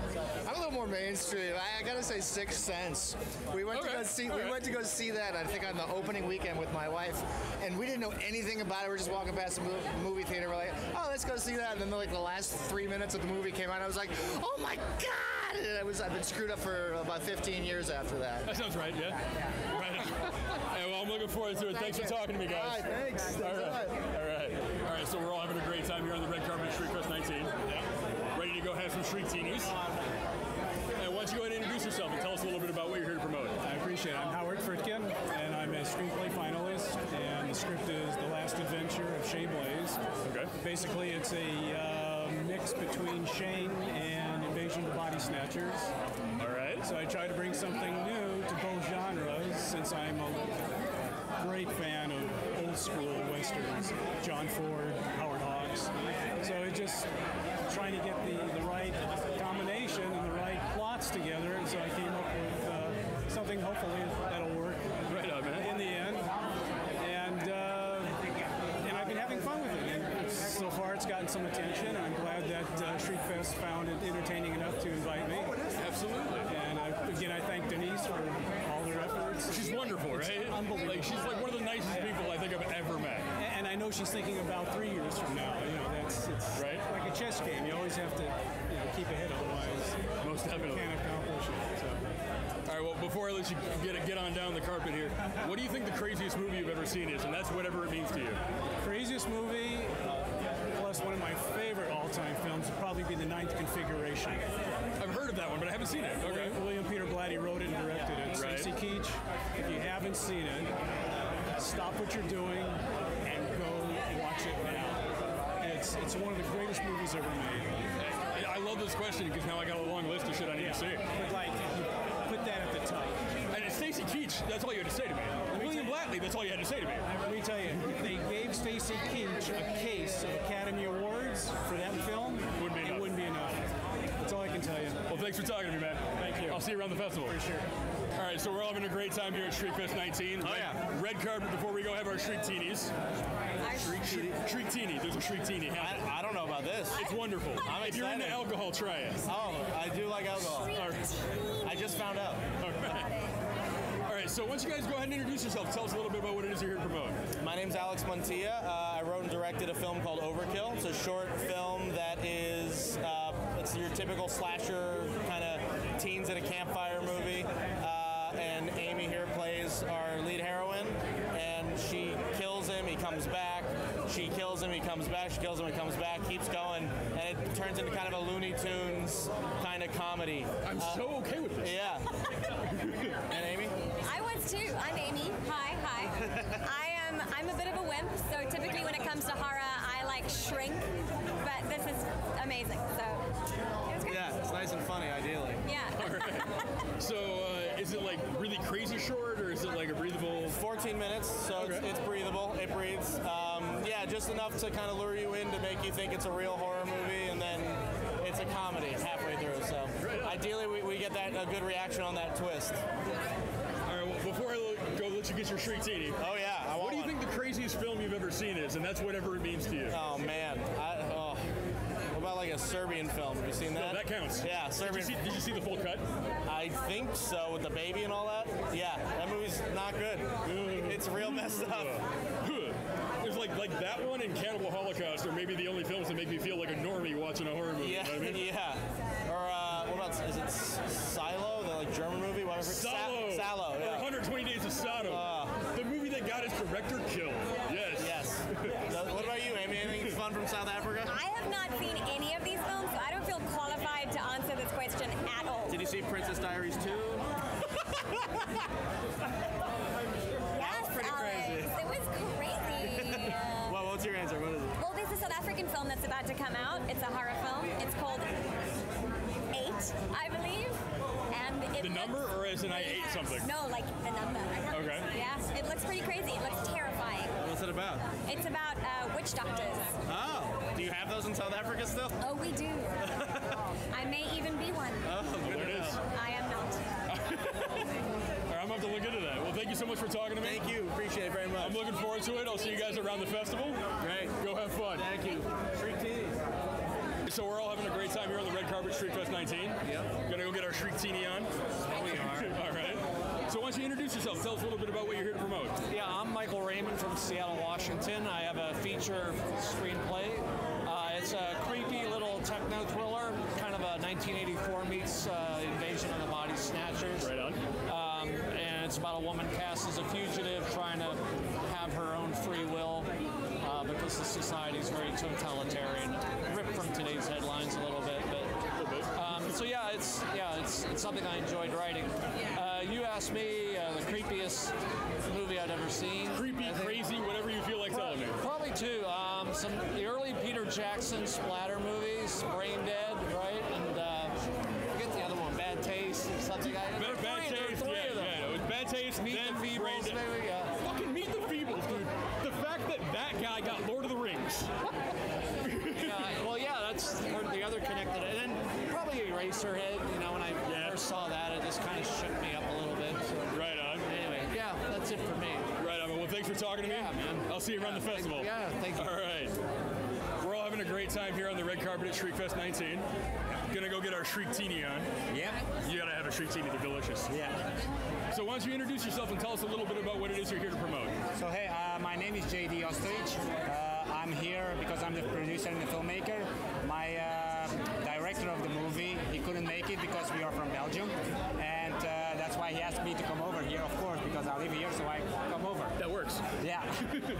I'm a little more mainstream. I gotta say Sixth Sense. We went to go see that, I think, on the opening weekend with my wife, and we didn't know anything about it. We were just walking past the movie theater. We're like, oh, let's go see that. And then like the last 3 minutes of the movie came out, I was like, oh my God! And I've been screwed up for about 15 years after that. That sounds right, yeah. Right. Hey, well, I'm looking forward to it. Thanks for talking to me, guys. All right, thanks. All right, so we're all having a great time here on the red carpet at Shriekfest 19. Yeah. Ready to go have some Shriek Teenies. And why don't you go ahead and introduce yourself and tell us a little bit about what you're here to promote. I appreciate it. I'm Howard Fritkin, and I'm a screenplay finalist, and the script is The Last Adventure of Shea Blaze. Okay. Basically, it's a mix between Shane and Invasion of the Body Snatchers. All right. So I try to bring something new to both genres, since I'm a great fan of old school westerns, John Ford, Howard Hawks. So it's just trying to get the right combination and the right plots together, and so I came up with something hopefully that'll work right on, man. In the end. And I've been having fun with it. And so far it's gotten some attention, and I'm glad that Shriekfest found it entertaining enough to invite me. Absolutely. And I thank Denise for all their efforts. She's wonderful, right? Unbelievable. Like, she's like one of the nicest people I think I've ever met. And I know she's thinking about 3 years from now. It's right? Like a chess game. You always have to keep ahead, otherwise most definitely you can't accomplish it. So. All right, well, before I let you get on down the carpet here, what do you think the craziest movie you've ever seen is? And that's whatever it means to you. Craziest movie, plus one of my favorite all-time films, would probably be The Ninth Configuration. I've heard of that one, but I haven't seen it. Okay. William Peter Blatty wrote it and directed it. Right. Stacy Keach, if you haven't seen it, stop what you're doing and go watch it now. It's one of the greatest movies ever made. I love this question because now I got a long list of shit I need to see. But like, you put that at the top. And it's Stacy Keach, that's all you had to say to me. William Blatty, that's all you had to say to me. Let me tell you, if they gave Stacy Keach a case of Academy Awards for that film, it wouldn't be enough. That's all I can tell you. Well, thanks for talking to me, man. Thank you. I'll see you around the festival. For sure. All right, so we're all having a great time here at Shriekfest 19. Oh, yeah. Red carpet before we go have our Shriek Teenies. Shriek Teenie. There's a Shriek Teenie. I don't know about this. It's wonderful. I'm if you're into excited. alcohol, try it. Oh, I do like alcohol. I just found out. All right, so why don't you guys go ahead and introduce yourself. Tell us a little bit about what it is you're here to promote. My name's Alex Montilla. I wrote and directed a film called Overkill. It's a short film that is, it's your typical slasher kind of teens at a campfire movie. And Amy here plays our lead heroine, and she kills him, he comes back, she kills him, he comes back, she kills him, he comes back, keeps going, and it turns into kind of a Looney Tunes kind of comedy. I'm so okay with this. Yeah. And Amy? I was too. I'm Amy. Hi. I'm a bit of a wimp, so typically when it comes to horror, I like shrink, but this is amazing, so it was good. Yeah, it's nice and funny, ideally. Yeah. All right. So, is it like really crazy short, or is it like a breathable? 14 minutes, so it's breathable. It breathes. Yeah, just enough to kind of lure you in to make you think it's a real horror movie, and then it's a comedy halfway through. So ideally, we get a good reaction on that twist. All right. Well, before I go let you get your Shriek Teenie. Oh yeah. What do you think the craziest film you've ever seen is? And that's whatever it means to you. Oh man. What about like a Serbian film? Have you seen that? No, that counts. Yeah, Serbian. Did you see the full cut? I think so, with the baby and all that. Yeah, that movie's not good. It's real messed up. There's like that one and Cannibal Holocaust are maybe the only films that make me feel like a normie watching a horror movie. Yeah, you know what I mean? yeah. Or what about, is it Silo, the like German Salo. Salo, Or yeah. 120 Days of Sodom. The movie that got his director killed. Yes. Yes. What about you, Amy? Anything fun from South Africa? I have not seen any of these films, so I don't feel qualified to answer this question at all. Did you see Princess Diaries 2? Yes, pretty Alex. crazy. It was crazy. Well, what's your answer? What is it? Well, there's a South African film that's about to come out. It's a horror film. It's called 8, I believe. And it The number, or as in I ate something? No, like the number. Okay. Yeah, it looks pretty crazy. It looks terrifying. What's it about? It's about witch doctors. Oh, do you have those in South Africa still? Oh, we do. I may even be one. Oh, good there to it is. know. I am not. All right, I'm going to have to look into that. Well, thank you so much for talking to me. Thank you. Appreciate it very much. I'm looking forward to it. I'll see you guys around the festival. Great. Go have fun. Thank you. Shriek TV. So we're all having a great time here on the red carpet, Shriekfest 19. Yep. Gonna go get our Shriek Teeny on. We are. All right. So why don't you introduce yourself? Tell us a little bit about what you're here to promote. Yeah, I'm Michael Raymond from Seattle, Washington. I have a feature screenplay. It's a creepy little techno thriller, kind of a 1984 meets Invasion of the Body Snatchers. Right on. And it's about a woman cast as a fugitive trying to have her own free will because the society is very totalitarian. Ripped from today's headlines a little bit, but so yeah, it's something I enjoyed writing. You asked me the creepiest movie I'd ever seen. Creepy, crazy, whatever you feel like telling me. Probably two. The early Peter Jackson splatter movies, Brain Dead, right? And forget the other one, Bad Taste, something. Bad Taste, yeah. It was Bad Taste, Meet then the Feebles, Brain Dead. maybe, yeah. Fucking Meet the Feebles, dude. The fact that that guy got Lord of the Rings. Well, yeah, that's the other connected. And then probably Eraserhead, when I first saw that, it just kind of shook me up a little bit. So. Right on. Anyway, yeah, that's it for me. Right on. Well, thanks for talking to me. Yeah, man. I'll see you around the festival. Thank you. All right. We're all having a great time here on the red carpet at Shriekfest 19. Gonna go get our Shriek Teeny on. Yep. You gotta have a Shriek Teeny. They're delicious. Yeah. So why don't you introduce yourself and tell us a little bit about what it is you're here to promote. So hey, my name is JD Ostrich. I'm here because I'm the producer and the filmmaker. My director of the movie, he couldn't make it because we are from Belgium, and that's why he asked me to come over here, of course, because I live here, so I come over. That works. Yeah.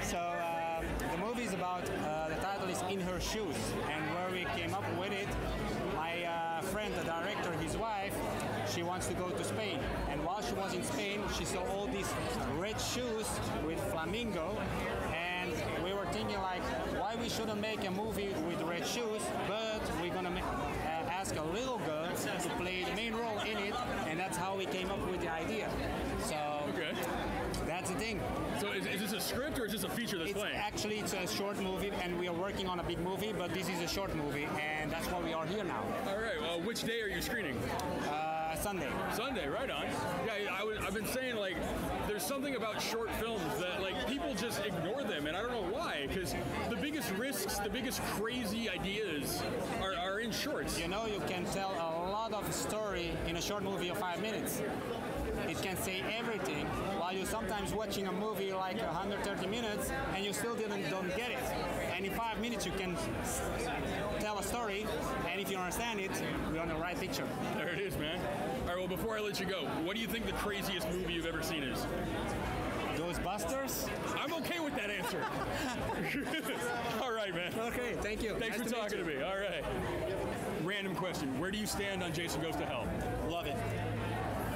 So the movie is about, the title is In Her Shoes, and where we came up with it, my friend, the director, his wife, she wants to go to Spain, and while she was in Spain, she saw all these red shoes with flamingo, and we were thinking like, why we shouldn't make a movie with red shoes, but we're gonna ask a little girl to play the main role in it, and that's how we came up with the idea. So that's the thing. So is this a script or is this a feature that's playing? Actually, it's a short movie, and we are working on a big movie, but this is a short movie, and that's why we are here now. All right. Well, which day are you screening? Sunday. Sunday, right on. Yeah, I've been saying, like, there's something about short films that, like, people just ignore them, and I don't know why, because the biggest risks, the biggest crazy ideas are in shorts. You know, you can tell a lot of story in a short movie of 5 minutes. It can say everything, while you're sometimes watching a movie like 130 minutes and you still don't get it. And in 5 minutes you can tell a story, and if you understand it, you're on the right picture. There it is, man. All right, well, before I let you go, what do you think the craziest movie you've ever seen is? Ghostbusters? I'm okay with that answer. All right, man. Okay, thank you. Thanks for talking to me. All right. Random question. Where do you stand on Jason Goes to Hell? Love it.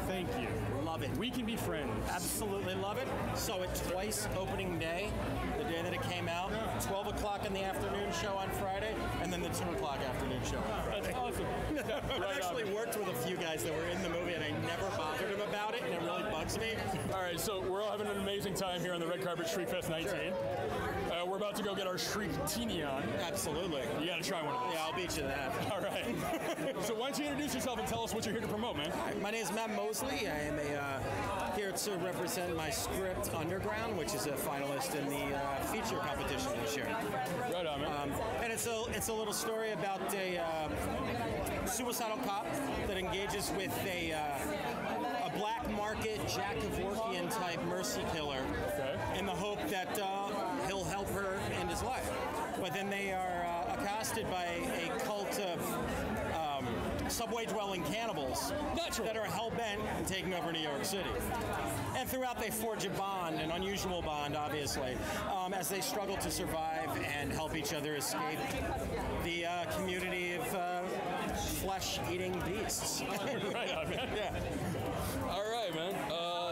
Thank you. Love it. We can be friends. Absolutely love it. Saw it twice opening day, the day that it came out, 12 o'clock in the afternoon show on Friday, and then the 2 o'clock afternoon show. That's awesome. I've actually worked with a few guys that were in the movie, and I never bothered them about it, and it really bugs me. All right, so we're all having an amazing time here on the red carpet Shriekfest 19. Sure. We're about to go get our Shriek Teeny on. Absolutely. You got to try one of those. Yeah, I'll beat you to that. All right. So why don't you introduce yourself and tell us what you're here to promote, man? My name is Matt Mosley. I am here to represent my script Underground, which is a finalist in the feature competition this year. Right on, man. And it's a little story about a suicidal cop that engages with a black market Jack Kevorkian type mercy killer in the hope that he'll help her end his life. But then they are accosted by a cult of subway-dwelling cannibals that are hell-bent on taking over New York City. And throughout, they forge a bond, an unusual bond, obviously, as they struggle to survive and help each other escape the community of flesh-eating beasts. Right on, man. Yeah. All right, man.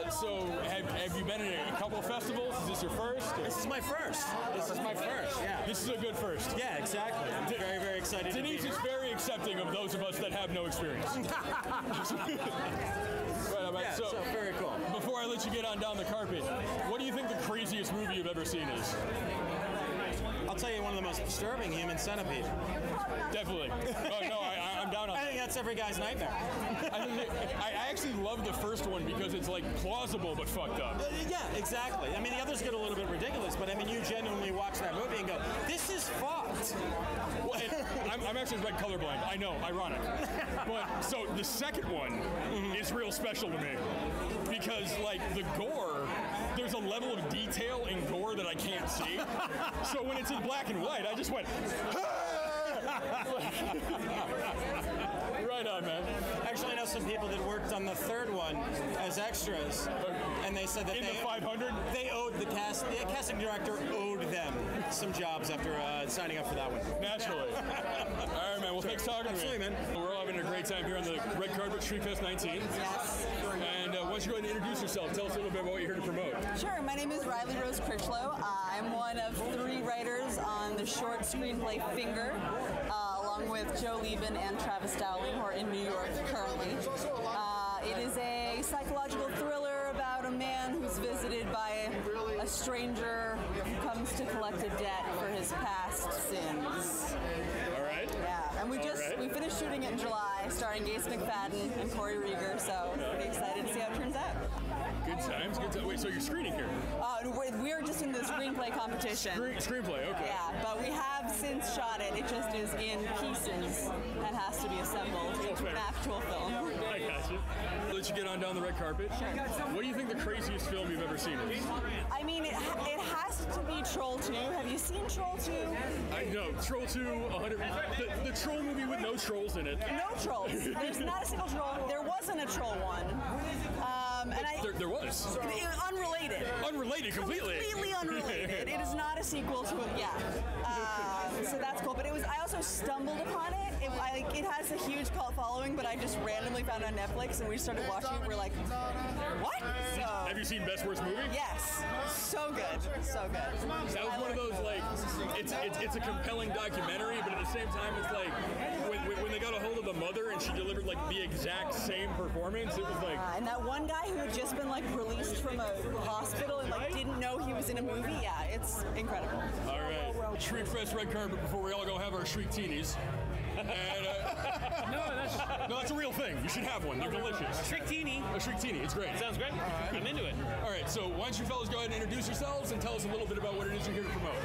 So have you been in a couple of festivals? Is this your first? Or? This is my first. This is my first, yeah. This is a good first. Yeah, exactly. I'm very, very excited Denise to be is very accepting of those of us that have no experience. Right on, man. Yeah, so very cool. Before I let you get on down the carpet, what do you think the craziest movie you've ever seen is? I'll tell you one of the most disturbing, Human Centipede. Definitely. Oh, no, I'm down on I think that's every guy's nightmare. I actually love the first one because it's like plausible but fucked up. Yeah, exactly. I mean, the others get a little bit ridiculous, but I mean, you genuinely watch that movie and go, this is fucked. Well, I'm actually like colorblind. I know, ironic. But so the second one is real special to me because like the gore, there's a level of detail in gore that I can't see. So when it's in black and white, I just went, right on, man. Actually, I know some people that worked on the third one as extras, and they said that in the 500, they owed the casting director owed them some jobs after signing up for that one. Naturally. All right, man. Well, thanks for talking to me. Absolutely, man. We're all having a great time here on the red carpet, Shriekfest 19. Yes. And why don't you go ahead and introduce yourself? Tell us a little bit about what you're here to promote. Sure. My name is Riley Rose Critchlow. I'm one of 3 writers on the short screenplay Finger, along with Joe Lieben and Travis Dowling, who are in New York currently. It is a psychological thriller about a man who's visited by a stranger who comes to collect a debt for his past sins. All right. Yeah, and we finished shooting it in July, starring Gace McFadden and Corey Rieger, so pretty excited to see how it turns out. Good times, good times. Wait, so you're screening here? We're just in the screenplay competition. Screenplay, okay. Yeah, but we have since shot it. It just is in pieces and has to be assembled into an actual film. I got you. Let you get on down the red carpet. Sure. What do you think the craziest film you've ever seen is? I mean, it has to be Troll 2. Have you seen Troll 2? I know. Troll 2, 100. The troll movie with no trolls in it. No trolls. There's not a single troll. There wasn't a Troll 1. There was. Unrelated. Unrelated, completely. Completely unrelated. It is not a sequel to it. Yeah. So that's cool. But I also stumbled upon it. It has a huge cult following, but I just randomly found it on Netflix, and we started watching it. We're like, what? So, have you seen Best Worst Movie? Yes. So good. So good. That was one of those, like, it's a compelling documentary, but at the same time, it's like, when they got a hold of the mother and she delivered, like, the exact same performance, it was like... and that one guy who had just been, like, released from a hospital and, like, didn't know he was in a movie, yeah, it's incredible. All right. Shriekfest red carpet before we all go have our Shriek Teenies. And, no, that's a real thing. You should have one. They're delicious. Shriek Teenie. A Shriek Teenie. It's great. Sounds great. I'm into it. All right. So why don't you fellas go ahead and introduce yourselves and tell us a little bit about what it is you're here to promote.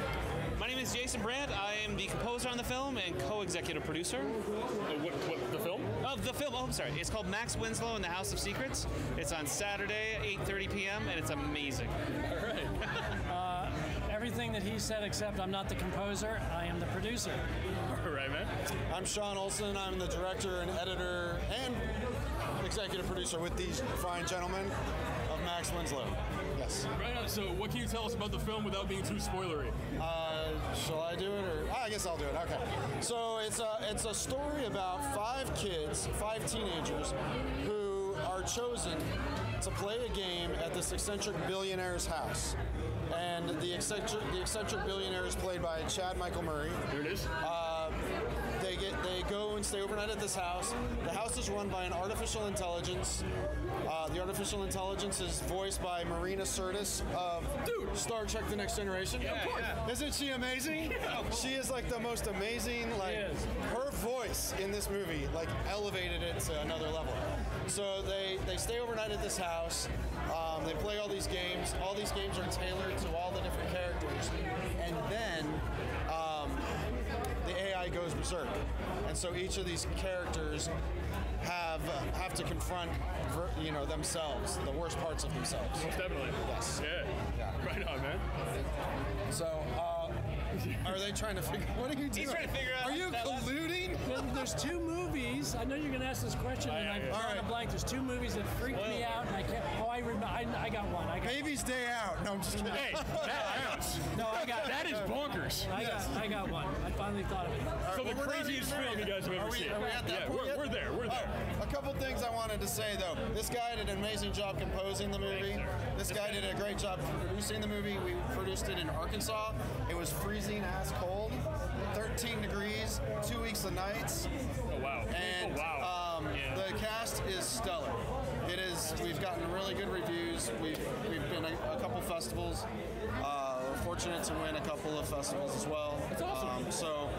My name is Jason Brandt. I am the composer on the film and co-executive producer. What the film? Oh, the film. Oh, I'm sorry. It's called Max Winslow and the House of Secrets. It's on Saturday, 8:30 p.m., and it's amazing. All right. Everything that he said, except I'm not the composer, I am the producer. All right, man. I'm Sean Olson. I'm the director and editor and executive producer with these fine gentlemen of Max Winslow. Yes. Right on. So what can you tell us about the film without being too spoilery? Shall I do it? Or I guess I'll do it. Okay. So it's a story about 5 kids, 5 teenagers, who are chosen to play a game at this eccentric billionaire's house. And the eccentric billionaire is played by Chad Michael Murray. There it is. They go and stay overnight at this house. The house is run by an artificial intelligence. The artificial intelligence is voiced by Marina Sirtis of Star Trek: The Next Generation. Yeah, of course. Yeah. Isn't she amazing? She is like the most amazing. Like her voice in this movie, like elevated it to another level. So they stay overnight at this house. They play all these games. All these games are tailored to all the different characters, and then the AI goes berserk. And so each of these characters have to confront, themselves, the worst parts of themselves. Most definitely. Yes. Yeah. Right on, man. So, are they trying to figure? What are you doing? He's trying to figure out. Are you colluding? There's two movies. I know you're going to ask this question, and I'm drawing a blank. There's two movies that freaked me out, and I can't. Oh, I remember. I got one. Baby's Day Out. No, I'm just kidding. Hey, that counts. No, I got. That is bonkers. I got one. I finally thought of it. So the craziest film you guys have ever seen. Are we at that point yet? We're there. We're there. A couple things I wanted to say though. This guy did an amazing job composing the movie. This guy did a great job producing the movie. We produced it in Arkansas. It was freezing ass cold, 13 degrees, 2 weeks of nights. Oh wow! And the cast is stellar. It is. We've gotten really good reviews. We've been a couple festivals. We're fortunate to win a couple of festivals as well. That's awesome. So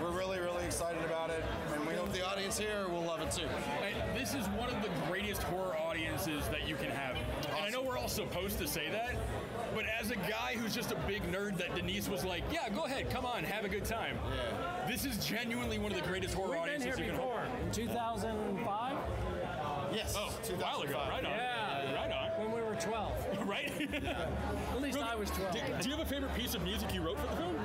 we're really excited about it, and we hope the audience here will love it too. And this is one of the greatest horror audiences that you can have. And I know we're all supposed to say that, but as a guy who's just a big nerd that Denise was like, yeah, go ahead, come on, have a good time. Yeah. This is genuinely one of the greatest horror audiences you can have. In 2005? Yes. Oh, a while ago. Right on. Yeah. Right on. When we were 12. Right? At least I was 12. Do you have a favorite piece of music you wrote for the film?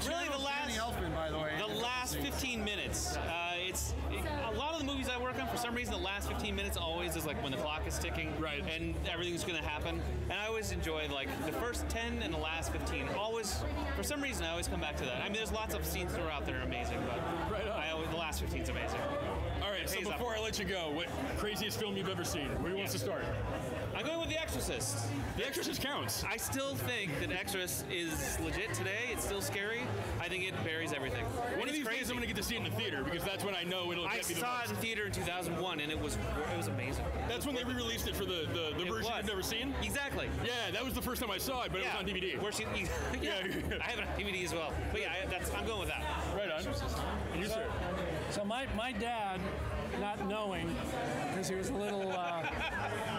Really the last Elfman, by the way. The last 15 minutes. A lot of the movies I work on, for some reason, the last 15 minutes always is like when the clock is ticking, right, and everything's going to happen. And I always enjoy like the first 10 and the last 15. Always, for some reason, I always come back to that. I mean, there's lots of scenes throughout that are amazing, but the last 15 is amazing. All right, so before I let you go, what craziest film you've ever seen? Where do you want us to start? I'm going with The Exorcist. The Exorcist counts. I still think that Exorcist is legit today. It's still scary. I think it buries everything. One of these days I'm going to get to see it in the theater because that's when I know it'll get me the saw most. it in theater in 2001 and it was amazing. That's when they re-released it for the version you've never seen? Exactly. Yeah, that was the first time I saw it, but it was on DVD. I have it on DVD as well. But yeah, I'm going with that. Right on. And you, sir? So my dad, not knowing, because he was a little,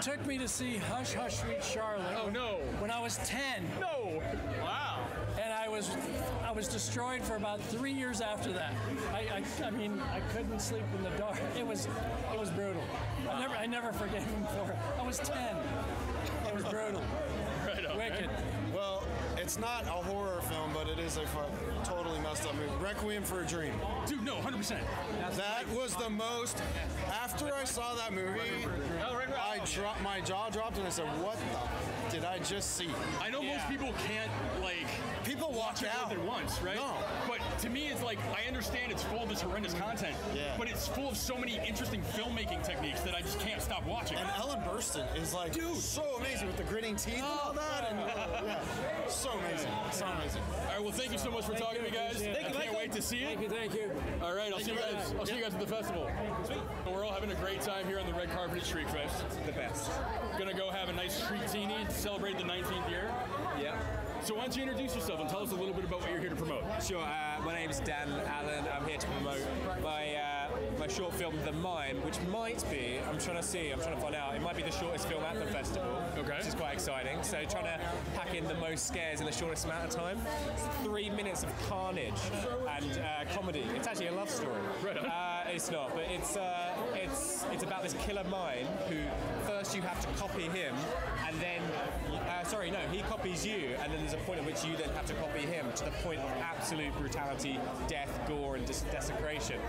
took me to see Hush Hush Sweet Charlotte. Oh no! When I was 10. No! Wow! And I was destroyed for about 3 years after that. I mean, I couldn't sleep in the dark. It was brutal. I never forgave him for it. I was 10. It was brutal. Right on, Wicked. Man. Well, it's not a horror film, but it is a totally messed up movie. Requiem for a Dream. Dude, no, 100%. That was the most. After I saw that movie, my jaw dropped, and I said, "What the did I just see?" I know most people can't People watch it more than once, right? No. But to me, it's like I understand it's full of this horrendous content, but it's full of so many interesting filmmaking techniques that I just can't stop watching. And Ellen Burstyn is like, dude, so amazing with the gritting teeth and all that, and so amazing, so amazing. All right, well, thank you so much for talking to me, guys. Thank you. I can't wait to see it. Thank you. All right, I'll see you guys. I'll see you guys at the festival. Sweet. We're all having a great time here on the red carpet at Shriekfest. The best. Gonna go have a nice Shriek-tini to celebrate the 19th year. Yeah. So why don't you introduce yourself and tell us a little bit about what you're here to promote? Sure. My name's Dan Allan. I'm here to promote my short film, The Mime, which might be, I'm trying to find out, it might be the shortest film at the festival, which is quite exciting. So trying to pack in the most scares in the shortest amount of time. It's 3 minutes of carnage and comedy. It's actually a love story. It's not, but it's about this killer mime who first you have to copy him, and then he copies you, and then there's a point at which you then have to copy him to the point of absolute brutality, death, gore, and desecration.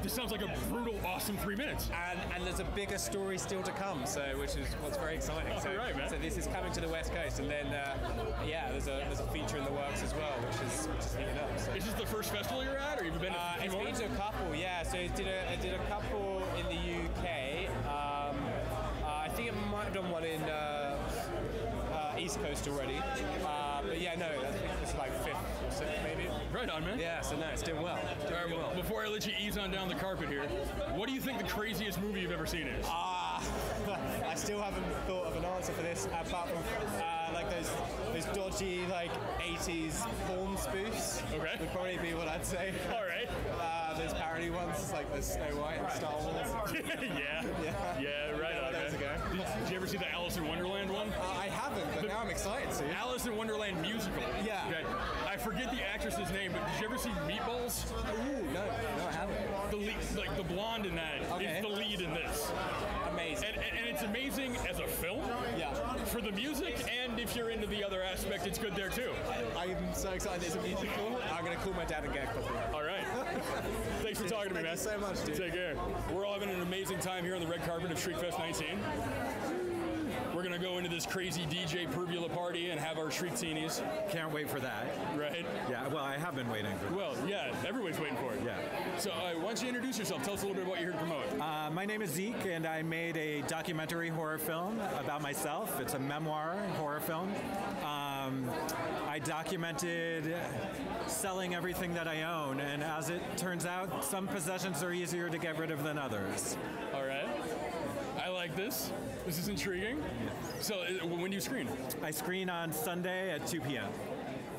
This sounds like a brutal, awesome 3 minutes. And there's a bigger story still to come, which is what's very exciting. So this is coming to the West Coast, and then there's a feature in the works as well, which is heating up. So. Is this the first festival you're at, or you've been to a few more? It's been to a couple, yeah. So I did a couple in the UK. I think it might have done one in East Coast already. But yeah, no, I think it's like 5th or 6th maybe. Right on, man. Yeah, so no, it's doing well. All right, well, before I let you ease on down the carpet here, what do you think the craziest movie you've ever seen is? I still haven't thought of an answer for this, apart from like those dodgy like 80s porn spoofs. Okay. Would probably be what I'd say. All right. Those parody ones, like the Snow White and Star Wars. yeah, right on, Those man. Did you ever see the Alice in Wonderland one? I haven't, but now I'm excited to. Alice in Wonderland musical. Yeah. Okay. I forget the actress's name, but did you ever see Meatballs? Ooh, no, I haven't. The lead, like the blonde in that is the lead in this. Amazing. And it's amazing as a film. Yeah. For the music, and if you're into the other aspect, it's good there too. I'm so excited it's a musical. I'm going to call my dad and get a copy. All right. Thanks for talking to me, man. Thank you so much, dude. Take care. We're all having an amazing time here on the red carpet of Shriekfest 19. We're going to go into this crazy DJ Pervula party and have our Shriek-teenies. Can't wait for that. Right? Yeah, well, I have been waiting for that. Well, yeah, everybody's waiting for it. Yeah. So why don't you introduce yourself? Tell us a little bit about what you're here to promote. My name is Zeke, and I made a documentary horror film about myself. It's a memoir horror film. I documented selling everything that I own, and as it turns out, some possessions are easier to get rid of than others. All right. I like this. This is intriguing. So when do you screen? I screen on Sunday at 2 p.m.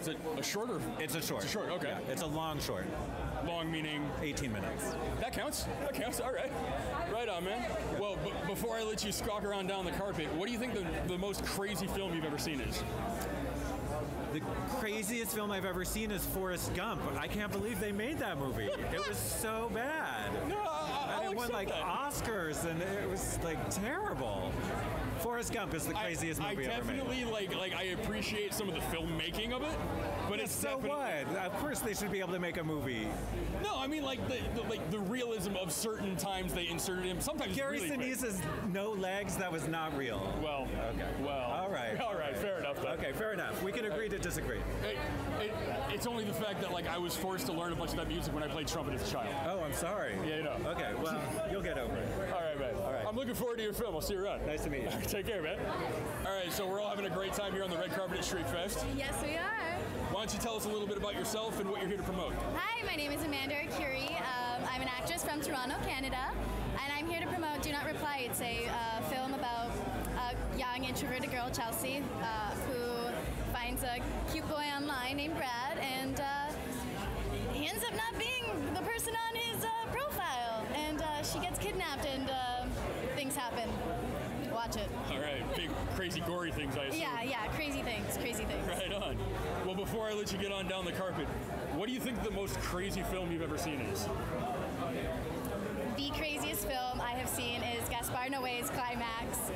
Is it a short or? It's a short. It's a short, okay. Yeah, it's a long short. Long meaning? 18 minutes. That counts. That counts. All right. Right on, man. Well, before I let you stalk around down the carpet, what do you think the most crazy film you've ever seen is? The craziest film I've ever seen is Forrest Gump. I can't believe they made that movie. It was so bad. No, and it won like Oscars, and it was like terrible. Forrest Gump is the craziest movie ever made. I definitely like I appreciate some of the filmmaking of it, but it's so what? Of course they should be able to make a movie. No, I mean like the realism of certain times they inserted him. Sometimes Gary really Sinise's no legs, that was not real. Well, okay. Well, all right, fair enough. Then. Okay, fair enough. We can agree to disagree. It's only the fact that like I was forced to learn a bunch of that music when I played trumpet as a child. Oh, I'm sorry. Yeah, you know. Okay, well, you'll get over it. All right, man. All right. I'm looking forward to your film. I'll see you around. Nice to meet you. Take care, man. All right, so we're all having a great time here on the red carpet at Shriekfest. Yes, we are. Why don't you tell us a little bit about yourself and what you're here to promote? Hi, my name is Amanda Curie. I'm an actress from Toronto, Canada, and I'm here to promote Do Not Reply. It's a film about a young introverted girl, Chelsea, who finds a cute boy online named Brad, and he ends up not being the person on his profile, and she gets kidnapped, and things happen. Watch it. All right, big, crazy, gory things, I assume. Yeah, crazy things. Right on. Well, before I let you get on down the carpet, what do you think the most crazy film you've ever seen is? The craziest film I have seen is Gaspar Noé's Climax.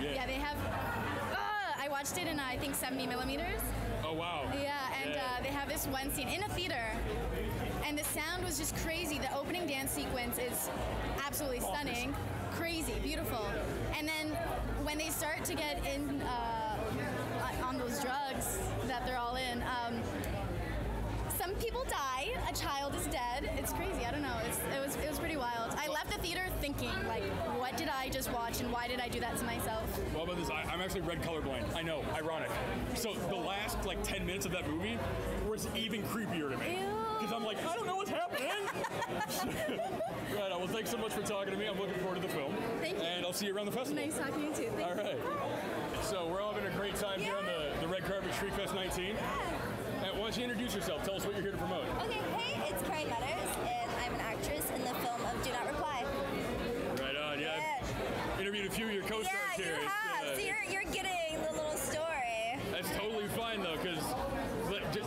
Yeah, they have... I watched it in, I think, 70 millimeters. Oh, wow. Yeah, and they have this one scene in a theater, and the sound was just crazy. The opening dance sequence is absolutely stunning. Crazy, beautiful. And then when they start to get in on those drugs that they're all in, some people die. A child is dead. It's crazy. I don't know. It was pretty wild. I left the theater thinking, like, what did I just watch, and why did I do that to myself? Well, about this, I'm actually red colorblind. I know, ironic. So the last 10 minutes of that movie was even creepier to me. Because I'm like, I don't know what's happening. Right on. Well, thanks so much for talking to me. I'm looking forward to the film. Thank you. And I'll see you around the festival. Nice talking to you too. Thank all right. So we're all having a great time here on the red carpet Shriekfest 19. And why don't you introduce yourself? Tell us what you're here to promote. Okay, hey, it's Karen Metters, and I'm an actress in the film of Do Not Reply. Right on, yeah. I've interviewed a few of your co-stars here. Yeah, you have. So you're getting the little story. That's totally fine, though, because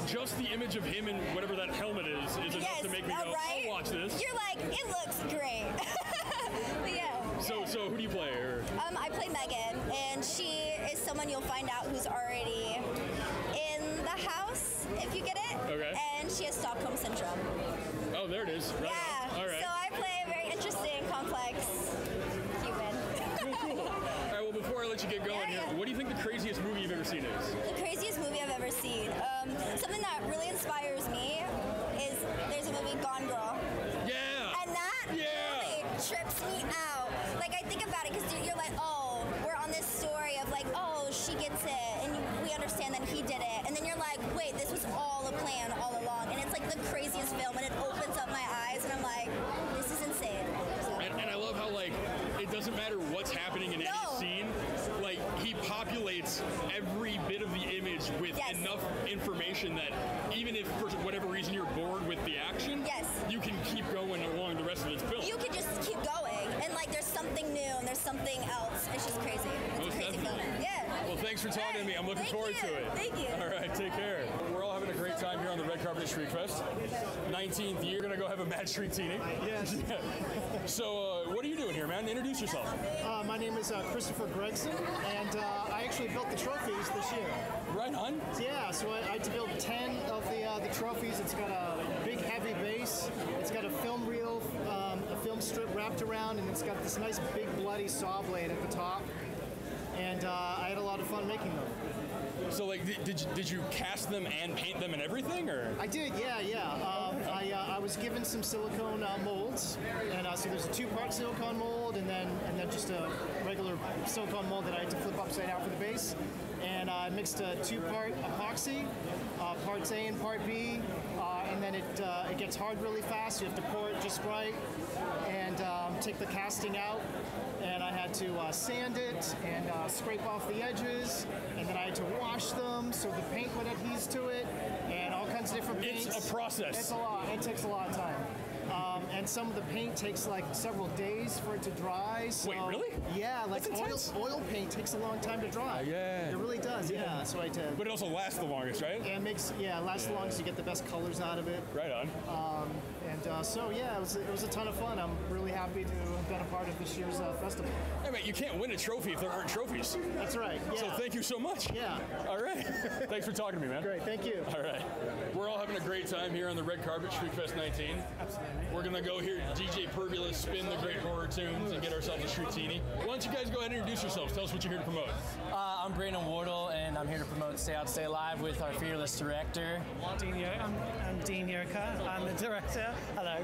just the image of him and whatever that helmet is enough to make me go, right? I'll watch this. You're like, it looks great. But yeah. So who do you play? Or? I play Megan, and she is someone you'll find out who's already in the house, if you get it. Okay. And she has Stockholm Syndrome. Oh, there it is. Right yeah. On. All right. So I play a very interesting, complex human. Cool. All right, well, before I let you get going here, what do you think the craziest movie you've ever seen is? The craziest movie I've ever seen? Something that really inspires me is there's a movie, Gone Girl. Yeah. And that movie trips me out. Like, I think about it because you're like, oh, we're on this story of like, oh, she gets it, and we understand that he did it. And then you're like, wait, this was all a plan all along. And it's like the craziest film, and it opens up my eyes, and I'm like, this is insane. So. And I love how, like, it doesn't doesn't matter what's happening in any scene. Like, he populates every bit of the image with enough information that even if for whatever reason you're bored with the action, you can keep going along the rest of the film. You could just keep going, and like there's something new and there's something else. It's just crazy. It's a crazy film. Yeah. Well, thanks for talking to me. I'm looking forward to it. Thank you. All right, take care. We're all having a great time here on the red carpet at Shriekfest. 19th year. We're going to go have a mad Shriek-tini. Yes. So, what are you doing here, man? Introduce yourself. My name is Christopher Gregson, and I actually built the trophies this year. Right on. Yeah, so I had to build 10 of the trophies. It's got a big, heavy base. It's got a film reel, a film strip wrapped around, and it's got this nice, big, bloody saw blade at the top. And I had a lot of fun making them. So, like, did you cast them and paint them and everything, or? I did, yeah. I was given some silicone molds, and so there's a 2-part silicone mold, and then just a regular silicone mold that I had to flip upside down for the base. And I mixed a 2-part epoxy, parts A and part B, and then it gets hard really fast. You have to pour it just right, and take the casting out. And I had to sand it and scrape off the edges, and then I had to wash them so the paint would adhere to it, and all kinds of different paints. It's a process. It's a lot. It takes a lot of time. And some of the paint takes like several days for it to dry. So, wait, really? Yeah, like oil paint takes a long time to dry. Yeah. It really does, yeah. So I did. But it also lasts the longest, right? Yeah, it lasts the longest. You get the best colors out of it. Right on. So yeah, it was a ton of fun. I'm really happy to have been a part of this year's festival. Hey, man, you can't win a trophy if there aren't trophies. That's right. Yeah. So thank you so much. Yeah. All right. Thanks for talking to me, man. Great. Thank you. All right. We're all having a great time here on the red carpet, Shriekfest 19. Absolutely. We're gonna go hear DJ Purbulus spin the great horror tunes and get ourselves a Shriek-tini. Why don't you guys go ahead and introduce yourselves? Tell us what you're here to promote. I'm Brandon Wardle, and I'm here to promote Stay Out, Stay Alive with our fearless director. I'm Dean Yerka. I'm the director. Hello.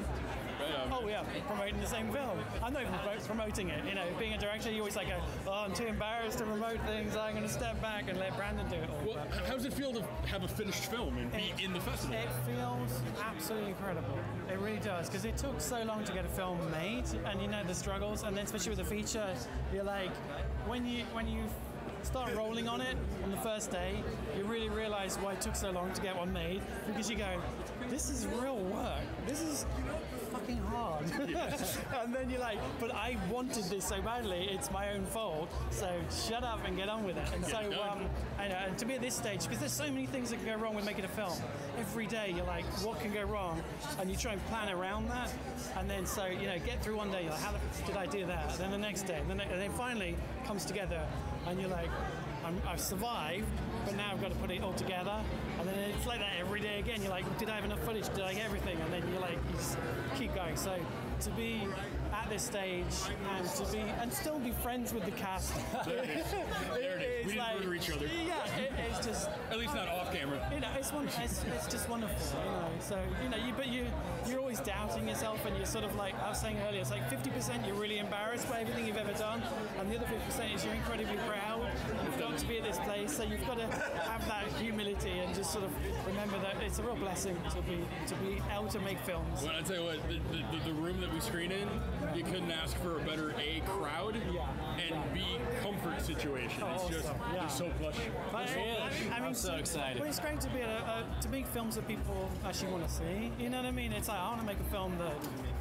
Oh yeah, promoting the same film. I'm not even promoting it. You know, being a director, you always like go, oh, I'm too embarrassed to promote things. I'm going to step back and let Brandon do it all. Well, how does it feel to have a finished film and be in the festival? It feels absolutely incredible. It really does, because it took so long to get a film made, and you know the struggles, and then especially with a feature, you're like, when you start rolling on it on the first day, you really realize why it took so long to get one made, because you go, this is real work. This is fucking hard. And then you're like, but I wanted this so badly, it's my own fault, so shut up and get on with it. And so, I know, and to be at this stage, because there's so many things that can go wrong with making a film. Every day you're like, what can go wrong? And you try and plan around that. And then so, you know, get through one day, you're like, how did I do that? And then the next day, and then finally comes together, and you're like, I've survived, but now I've got to put it all together. And then it's like that every day again. You're like, did I have enough footage? Did I get everything? And then you're like, you just keep going. So to be at this stage and still be friends with the cast. There it is. We didn't murder each other. Yeah, it's just at least not off camera. You know, it's just wonderful. You know, so you know, you're always doubting yourself, and you're sort of like I was saying earlier. It's like 50% you're really embarrassed by everything you've ever done, and the other 50% is you're incredibly proud. You've got to be at this place, so you've got to have that humility and just sort of remember that it's a real blessing to be able to make films. Well, I tell you what, the room that we screen in, you couldn't ask for a better crowd and B comfort situation. It's just it's so plush. I'm so excited. Well, it's great to be to make films that people actually want to see. You know what I mean? It's like I want to make a film that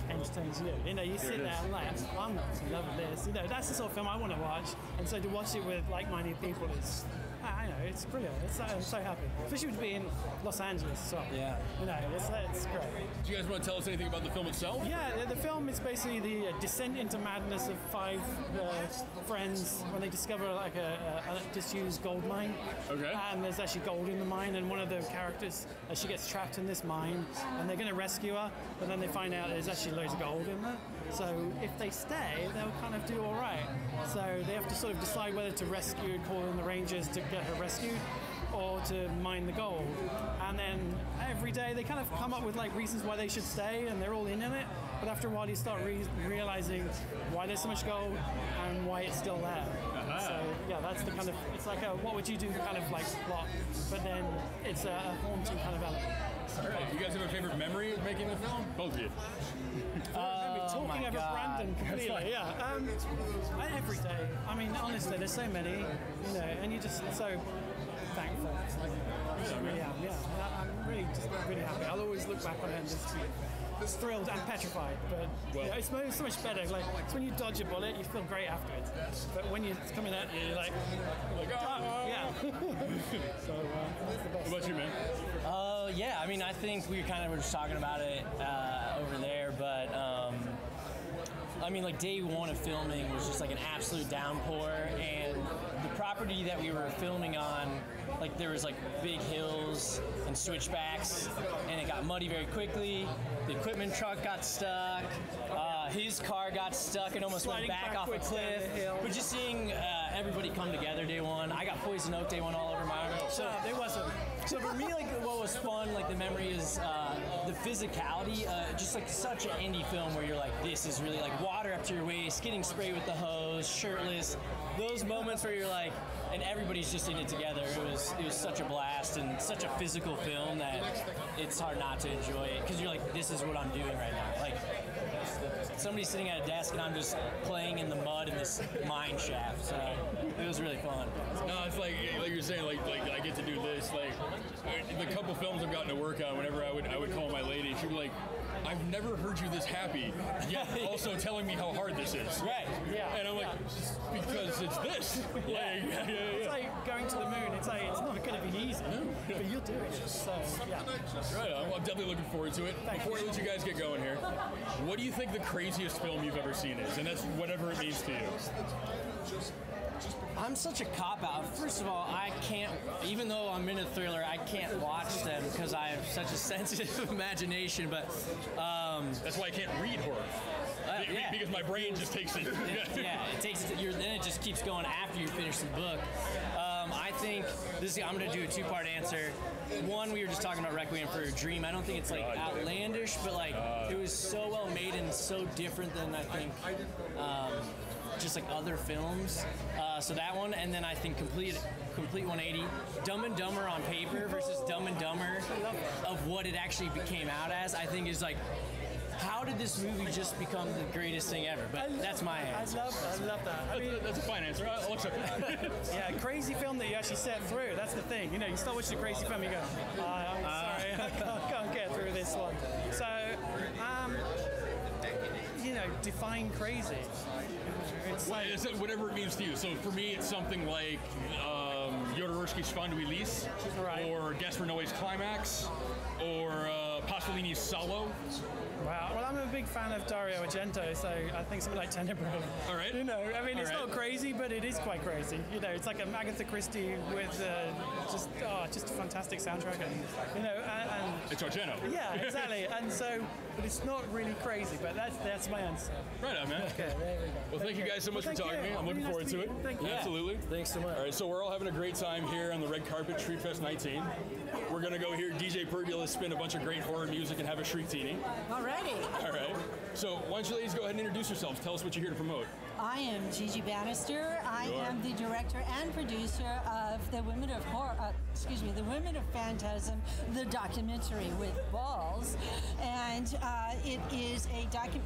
entertains you. You know, you sit there and like, I'm not in love with this. You know, that's the sort of film I want to watch. And so to watch it with like-minded people is, I know, it's brilliant. I'm so happy. Especially to be in Los Angeles as well. Yeah. You know, it's great. Do you guys want to tell us anything about the film itself? Yeah, the film is basically the descent into madness of 5 friends when they discover like a disused gold mine. Okay. And there's actually gold in the mine, and one of the characters, she gets trapped in this mine, and they're going to rescue her, but then they find out there's actually loads of gold in there. So if they stay, they'll kind of do all right. So they have to sort of decide whether to rescue and call in the Rangers to get her rescued, or to mine the gold. And then every day they kind of come up with like reasons why they should stay, and they're all in it. But after a while you start realizing why there's so much gold and why it's still there. So yeah, that's the kind of, it's like a what would you do kind of like plot, but then it's a haunting kind of element. All right. You guys have a favorite memory of making the film? Both of you. talking over Brandon completely. Yeah. Every day. I mean, honestly, there's so many, you know, and you're just so thankful. I just really am. Yeah. I'm really happy. I'll always look back on it and just be thrilled and petrified, but yeah, it's so much better. Like, it's when you dodge a bullet, you feel great afterwards. But when it's coming at you, you're like oh, yeah. So that's the best. What about you, man? Yeah, I mean, I think we kind of were just talking about it over there, but I mean, like, day one of filming was just like an absolute downpour, and the property that we were filming on, like, there was like big hills and switchbacks, and it got muddy very quickly. The equipment truck got stuck. His car got stuck and almost went back off a cliff. But just seeing everybody come together day one. I got poison oak day one all over my arm. So it wasn't. So for me, like, what was fun, like, the memory is the physicality. Just like such an indie film where you're like, this is really like water up to your waist, getting sprayed with the hose, shirtless. Those moments where you're like, and everybody's just in it together. It was such a blast and such a physical film that it's hard not to enjoy it, because you're like, this is what I'm doing right now. Like, somebody's sitting at a desk and I'm just playing in the mud in this mine shaft. So it was really fun. No, it's like you're saying, like I get to do this. Like, the couple films I've gotten to work on, whenever I would call my lady, she'd be like, I've never heard you this happy, yet also telling me how hard this is. Right. Yeah. And I'm like, because it's this. Yeah. Like, It's like going to the moon. It's like, it's not going to be easy, but you're doing it. So, yeah. Right on. Well, I'm definitely looking forward to it. Before I let you guys get going here, what do you think the craziest film you've ever seen is? And that's whatever it means to you. I'm such a cop-out. First of all, I can't, even though I'm in a thriller, I can't watch them because I have such a sensitive imagination, but... that's why I can't read horror. Because my brain just takes it. It takes it, then it just keeps going after you finish the book. I think, I'm going to do a two-part answer. One, we were just talking about Requiem for a Dream. I don't think it's, like, outlandish, but, like, it was so well made and so different than, I think... just like other films. So that one, and then I think complete 180. Dumb and Dumber on paper versus Dumb and Dumber of what it actually became out as, I think is like, how did this movie just become the greatest thing ever? But that's my answer. I love that. I mean, that's a fine answer. I'll accept it. Yeah, crazy film that you actually set through. That's the thing. You know, you start watching a crazy film, you go, I'm sorry, I can't get through this one. So, you know, define crazy. It's like, whatever it means to you. So for me, it's something like Jodorowsky's Finalist, or Gaspar Noé's Climax, or Pasolini's Solo. Wow. Well, I'm a big fan of Dario Argento, so I think something like Tenebrae. All right. You know, I mean, it's not crazy, but it is quite crazy. You know, it's like an Agatha Christie with just a fantastic soundtrack, and you know, and it's Argento. Yeah, exactly. And so, but it's not really crazy. But that's my answer. Right on, man. Okay, there we go. Well, thank you guys so much for talking to me. I'm looking forward to it. Thank you. Absolutely. Thanks so much. All right, so we're all having a great time here on the red carpet, Shriekfest 19. We're gonna go hear DJ Peirce spin a bunch of great horror music and have a Shriek-tini. Alrighty. All right. So why don't you ladies go ahead and introduce yourselves? Tell us what you're here to promote. I am Gigi Bannister. I am the director and producer of the Women of the Women of Phantasm, the documentary with balls, and it is a documentary.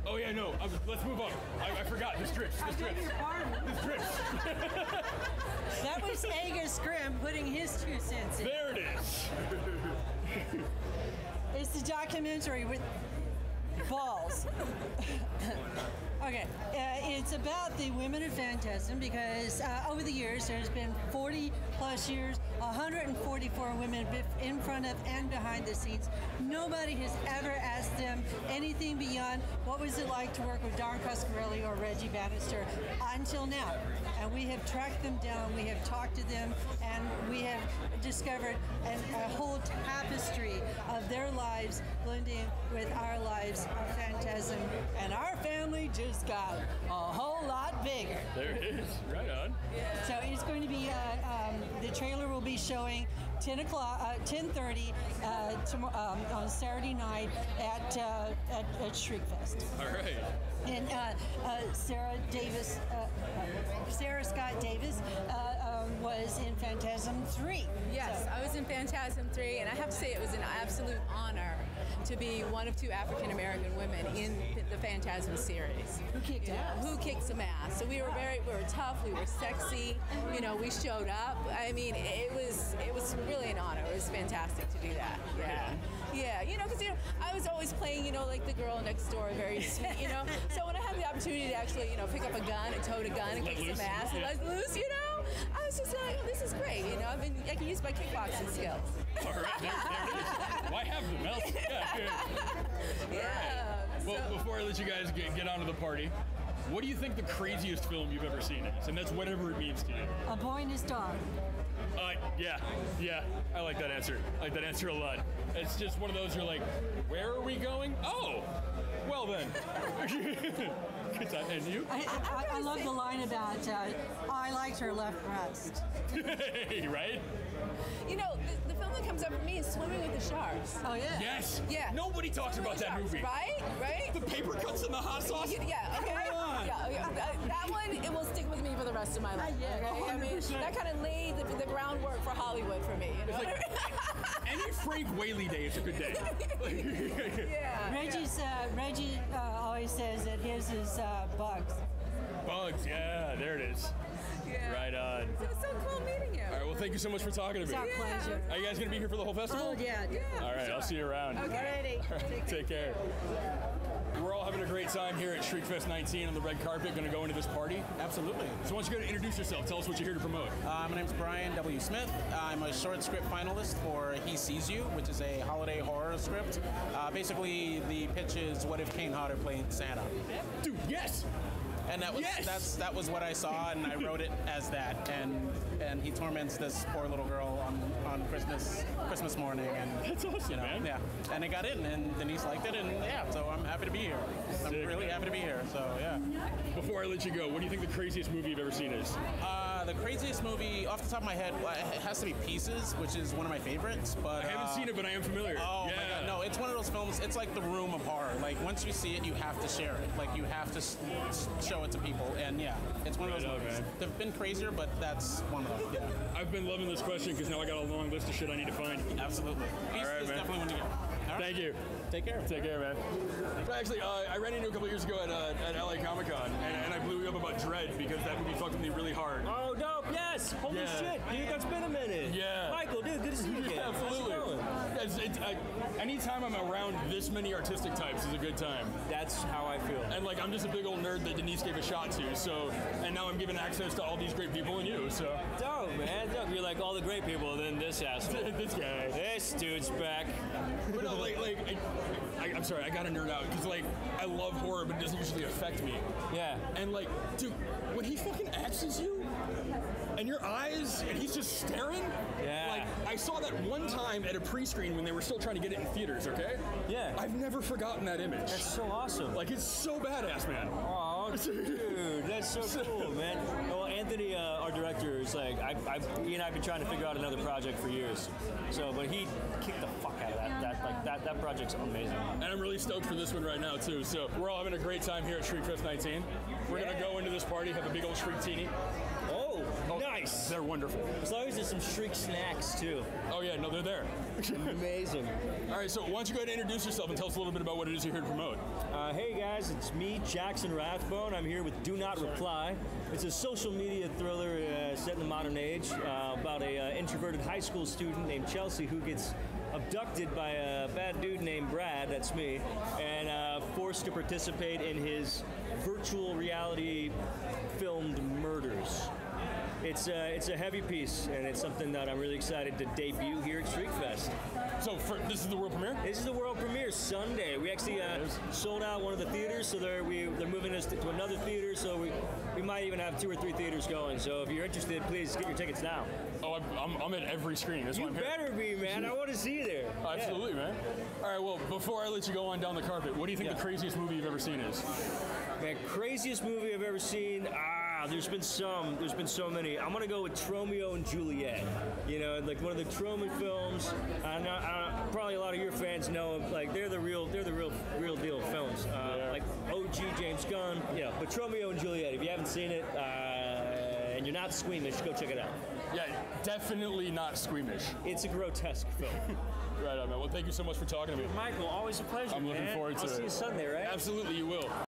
Oh yeah, no. Let's move on. I forgot. This drips. This drips. This drips. That was Aegis Grimm putting his 2 cents in. There it is. It's the documentary with balls. Okay, it's about the Women of Phantasm because over the years there's been 40 plus years, 144 women in front of and behind the scenes. Nobody has ever asked them anything beyond what was it like to work with Don Coscarelli or Reggie Bannister until now. And we have tracked them down, we have talked to them, and we have discovered a whole tapestry of their lives blending with our lives of phantasm. And our family just got a whole lot bigger. There it is. Right on. So it's going to be, the trailer will be showing 10:30 on Saturday night at Shriekfest. All right. And Sarah Scott Davis was in Phantasm 3. Yes, I was in Phantasm 3, and I have to say it was an absolute honor to be one of 2 African American women in the Phantasm series. Who kicked ass? Who kicked some ass? So we were tough, we were sexy. We showed up. I mean, it was really an honor. It was fantastic to do that. Yeah. Because I was always playing, like the girl next door, very sweet. So when I had the opportunity to actually, pick up a gun and tote a gun and kick some ass and let loose, I was just like, oh, this is great. I can use my kickboxing skills. All right, there it is. Why have them else? Yeah. Right. Well, before I let you guys get onto the party, what do you think the craziest film you've ever seen is? And that's whatever it means to you. A Boy and His Dog. Yeah. I like that answer. I like that answer a lot. It's just one of those you're like, where are we going? Oh, well then. And you? I love the line about, I liked her left breast. Right? The film that comes up for me is Swimming with the Sharks. Oh, yeah. Yes. Yeah. Nobody talks about that movie. Right? The paper cuts in the hot sauce? Yeah, okay. Yeah. That one, it will stick with me for the rest of my life. Okay? I mean, that kind of laid the groundwork for Hollywood for me. It's like, any Frank Whaley day is a good day. Yeah. Reggie always says that his is bugs. Bugs, yeah, there it is. Yeah. Right on. So it's so cool meeting you. All right, well, thank you so much for talking to me. It's our pleasure. Are you guys going to be here for the whole festival? Oh, yeah. All right, I'll see you around. Okay. All right, take care. We're all having a great time here at Shriekfest 19 on the red carpet. Going to go into this party. Absolutely. So why don't you go to introduce yourself? Tell us what you're here to promote. My name's Brian W. Smith. I'm a short script finalist for He Sees You, which is a holiday horror script. Basically, the pitch is what if Kane Hodder played Santa? Dude, yes! And that was what I saw, and I wrote it as that. And he torments this poor little girl on Christmas morning, and that's awesome, man. Yeah, and it got in, and Denise liked it, and so I'm happy to be here. I'm really happy to be here. So yeah. Before I let you go, what do you think the craziest movie you've ever seen is? The craziest movie, off the top of my head, it has to be Pieces, which is one of my favorites. But I haven't seen it, but I am familiar. Oh my God, no! It's one of those films. It's like The Room of horror. Like once you see it, you have to share it. Like you have to show it to people. And it's one of those movies. Man. They've been crazier, but that's one of them. Yeah. I've been loving this question because now I got a long list of shit I need to find. Absolutely. All right, man. Definitely one to get. Thank you. Take care. Take care, man. Actually, I ran into you a couple years ago at LA Comic-Con, and I blew you up about Dread because that movie fucked with me really hard. Oh, dope. Yes. Holy shit, dude. That's been a minute. Yeah. Michael, dude, good to see you again. Yeah, absolutely. Anytime I'm around this many artistic types is a good time. That's how I feel. And I'm just a big old nerd that Denise gave a shot to, and now I'm given access to all these great people and you, so. Dope, man. Dope. You're like all the great people, and then this asshole. This guy. This dude's back. But no, I'm sorry, I gotta nerd out, because, I love horror, but it doesn't usually affect me. Yeah. And, dude, when he fucking axes you, and your eyes, and he's just staring. Yeah. I saw that one time at a pre-screen when they were still trying to get it in theaters, okay? Yeah. I've never forgotten that image. That's so awesome. It's so badass, man. Oh, dude, that's so cool, man. Well, Anthony, our director, is he and I've been trying to figure out another project for years. But he kicked the fuck out of that. That project's amazing. And I'm really stoked for this one right now, too. So we're all having a great time here at Shriekfest 19. We're going to go into this party, have a big old Shriek-tini. Oh, nice. They're wonderful. As long as there's some Shriek snacks, too. Oh, yeah, no, they're there. Amazing. All right, so why don't you go ahead and introduce yourself and tell us a little bit about what it is you're here to promote. Hey, guys, it's me, Jackson Rathbone. I'm here with Do Not Reply. It's a social media thriller set in the modern age about an introverted high school student named Chelsea who gets abducted by a bad dude named Brad, that's me, and forced to participate in his virtual reality filmed murders. It's a heavy piece, and it's something that I'm really excited to debut here at Shriekfest. So this is the world premiere? This is the world premiere Sunday. We actually sold out one of the theaters, so they're moving us to another theater, so we might even have 2 or 3 theaters going. So if you're interested, please get your tickets now. Oh, I'm at every screen. That's you why I'm here. better be, man. I want to see you there. Absolutely, man. All right, well, before I let you go on down the carpet, what do you think the craziest movie you've ever seen is? Man, craziest movie I've ever seen? There's been so many. I'm gonna go with Tromeo and Juliet. One of the Truman films. Probably a lot of your fans know them. They're the real deal films. Like OG James Gunn. But Tromeo and Juliet. If you haven't seen it, and you're not squeamish, go check it out. Yeah, definitely not squeamish. It's a grotesque film. Right on, man. Well, thank you so much for talking to me. Michael, always a pleasure. I'm looking forward to it. I'll see you Sunday, right? Absolutely, you will.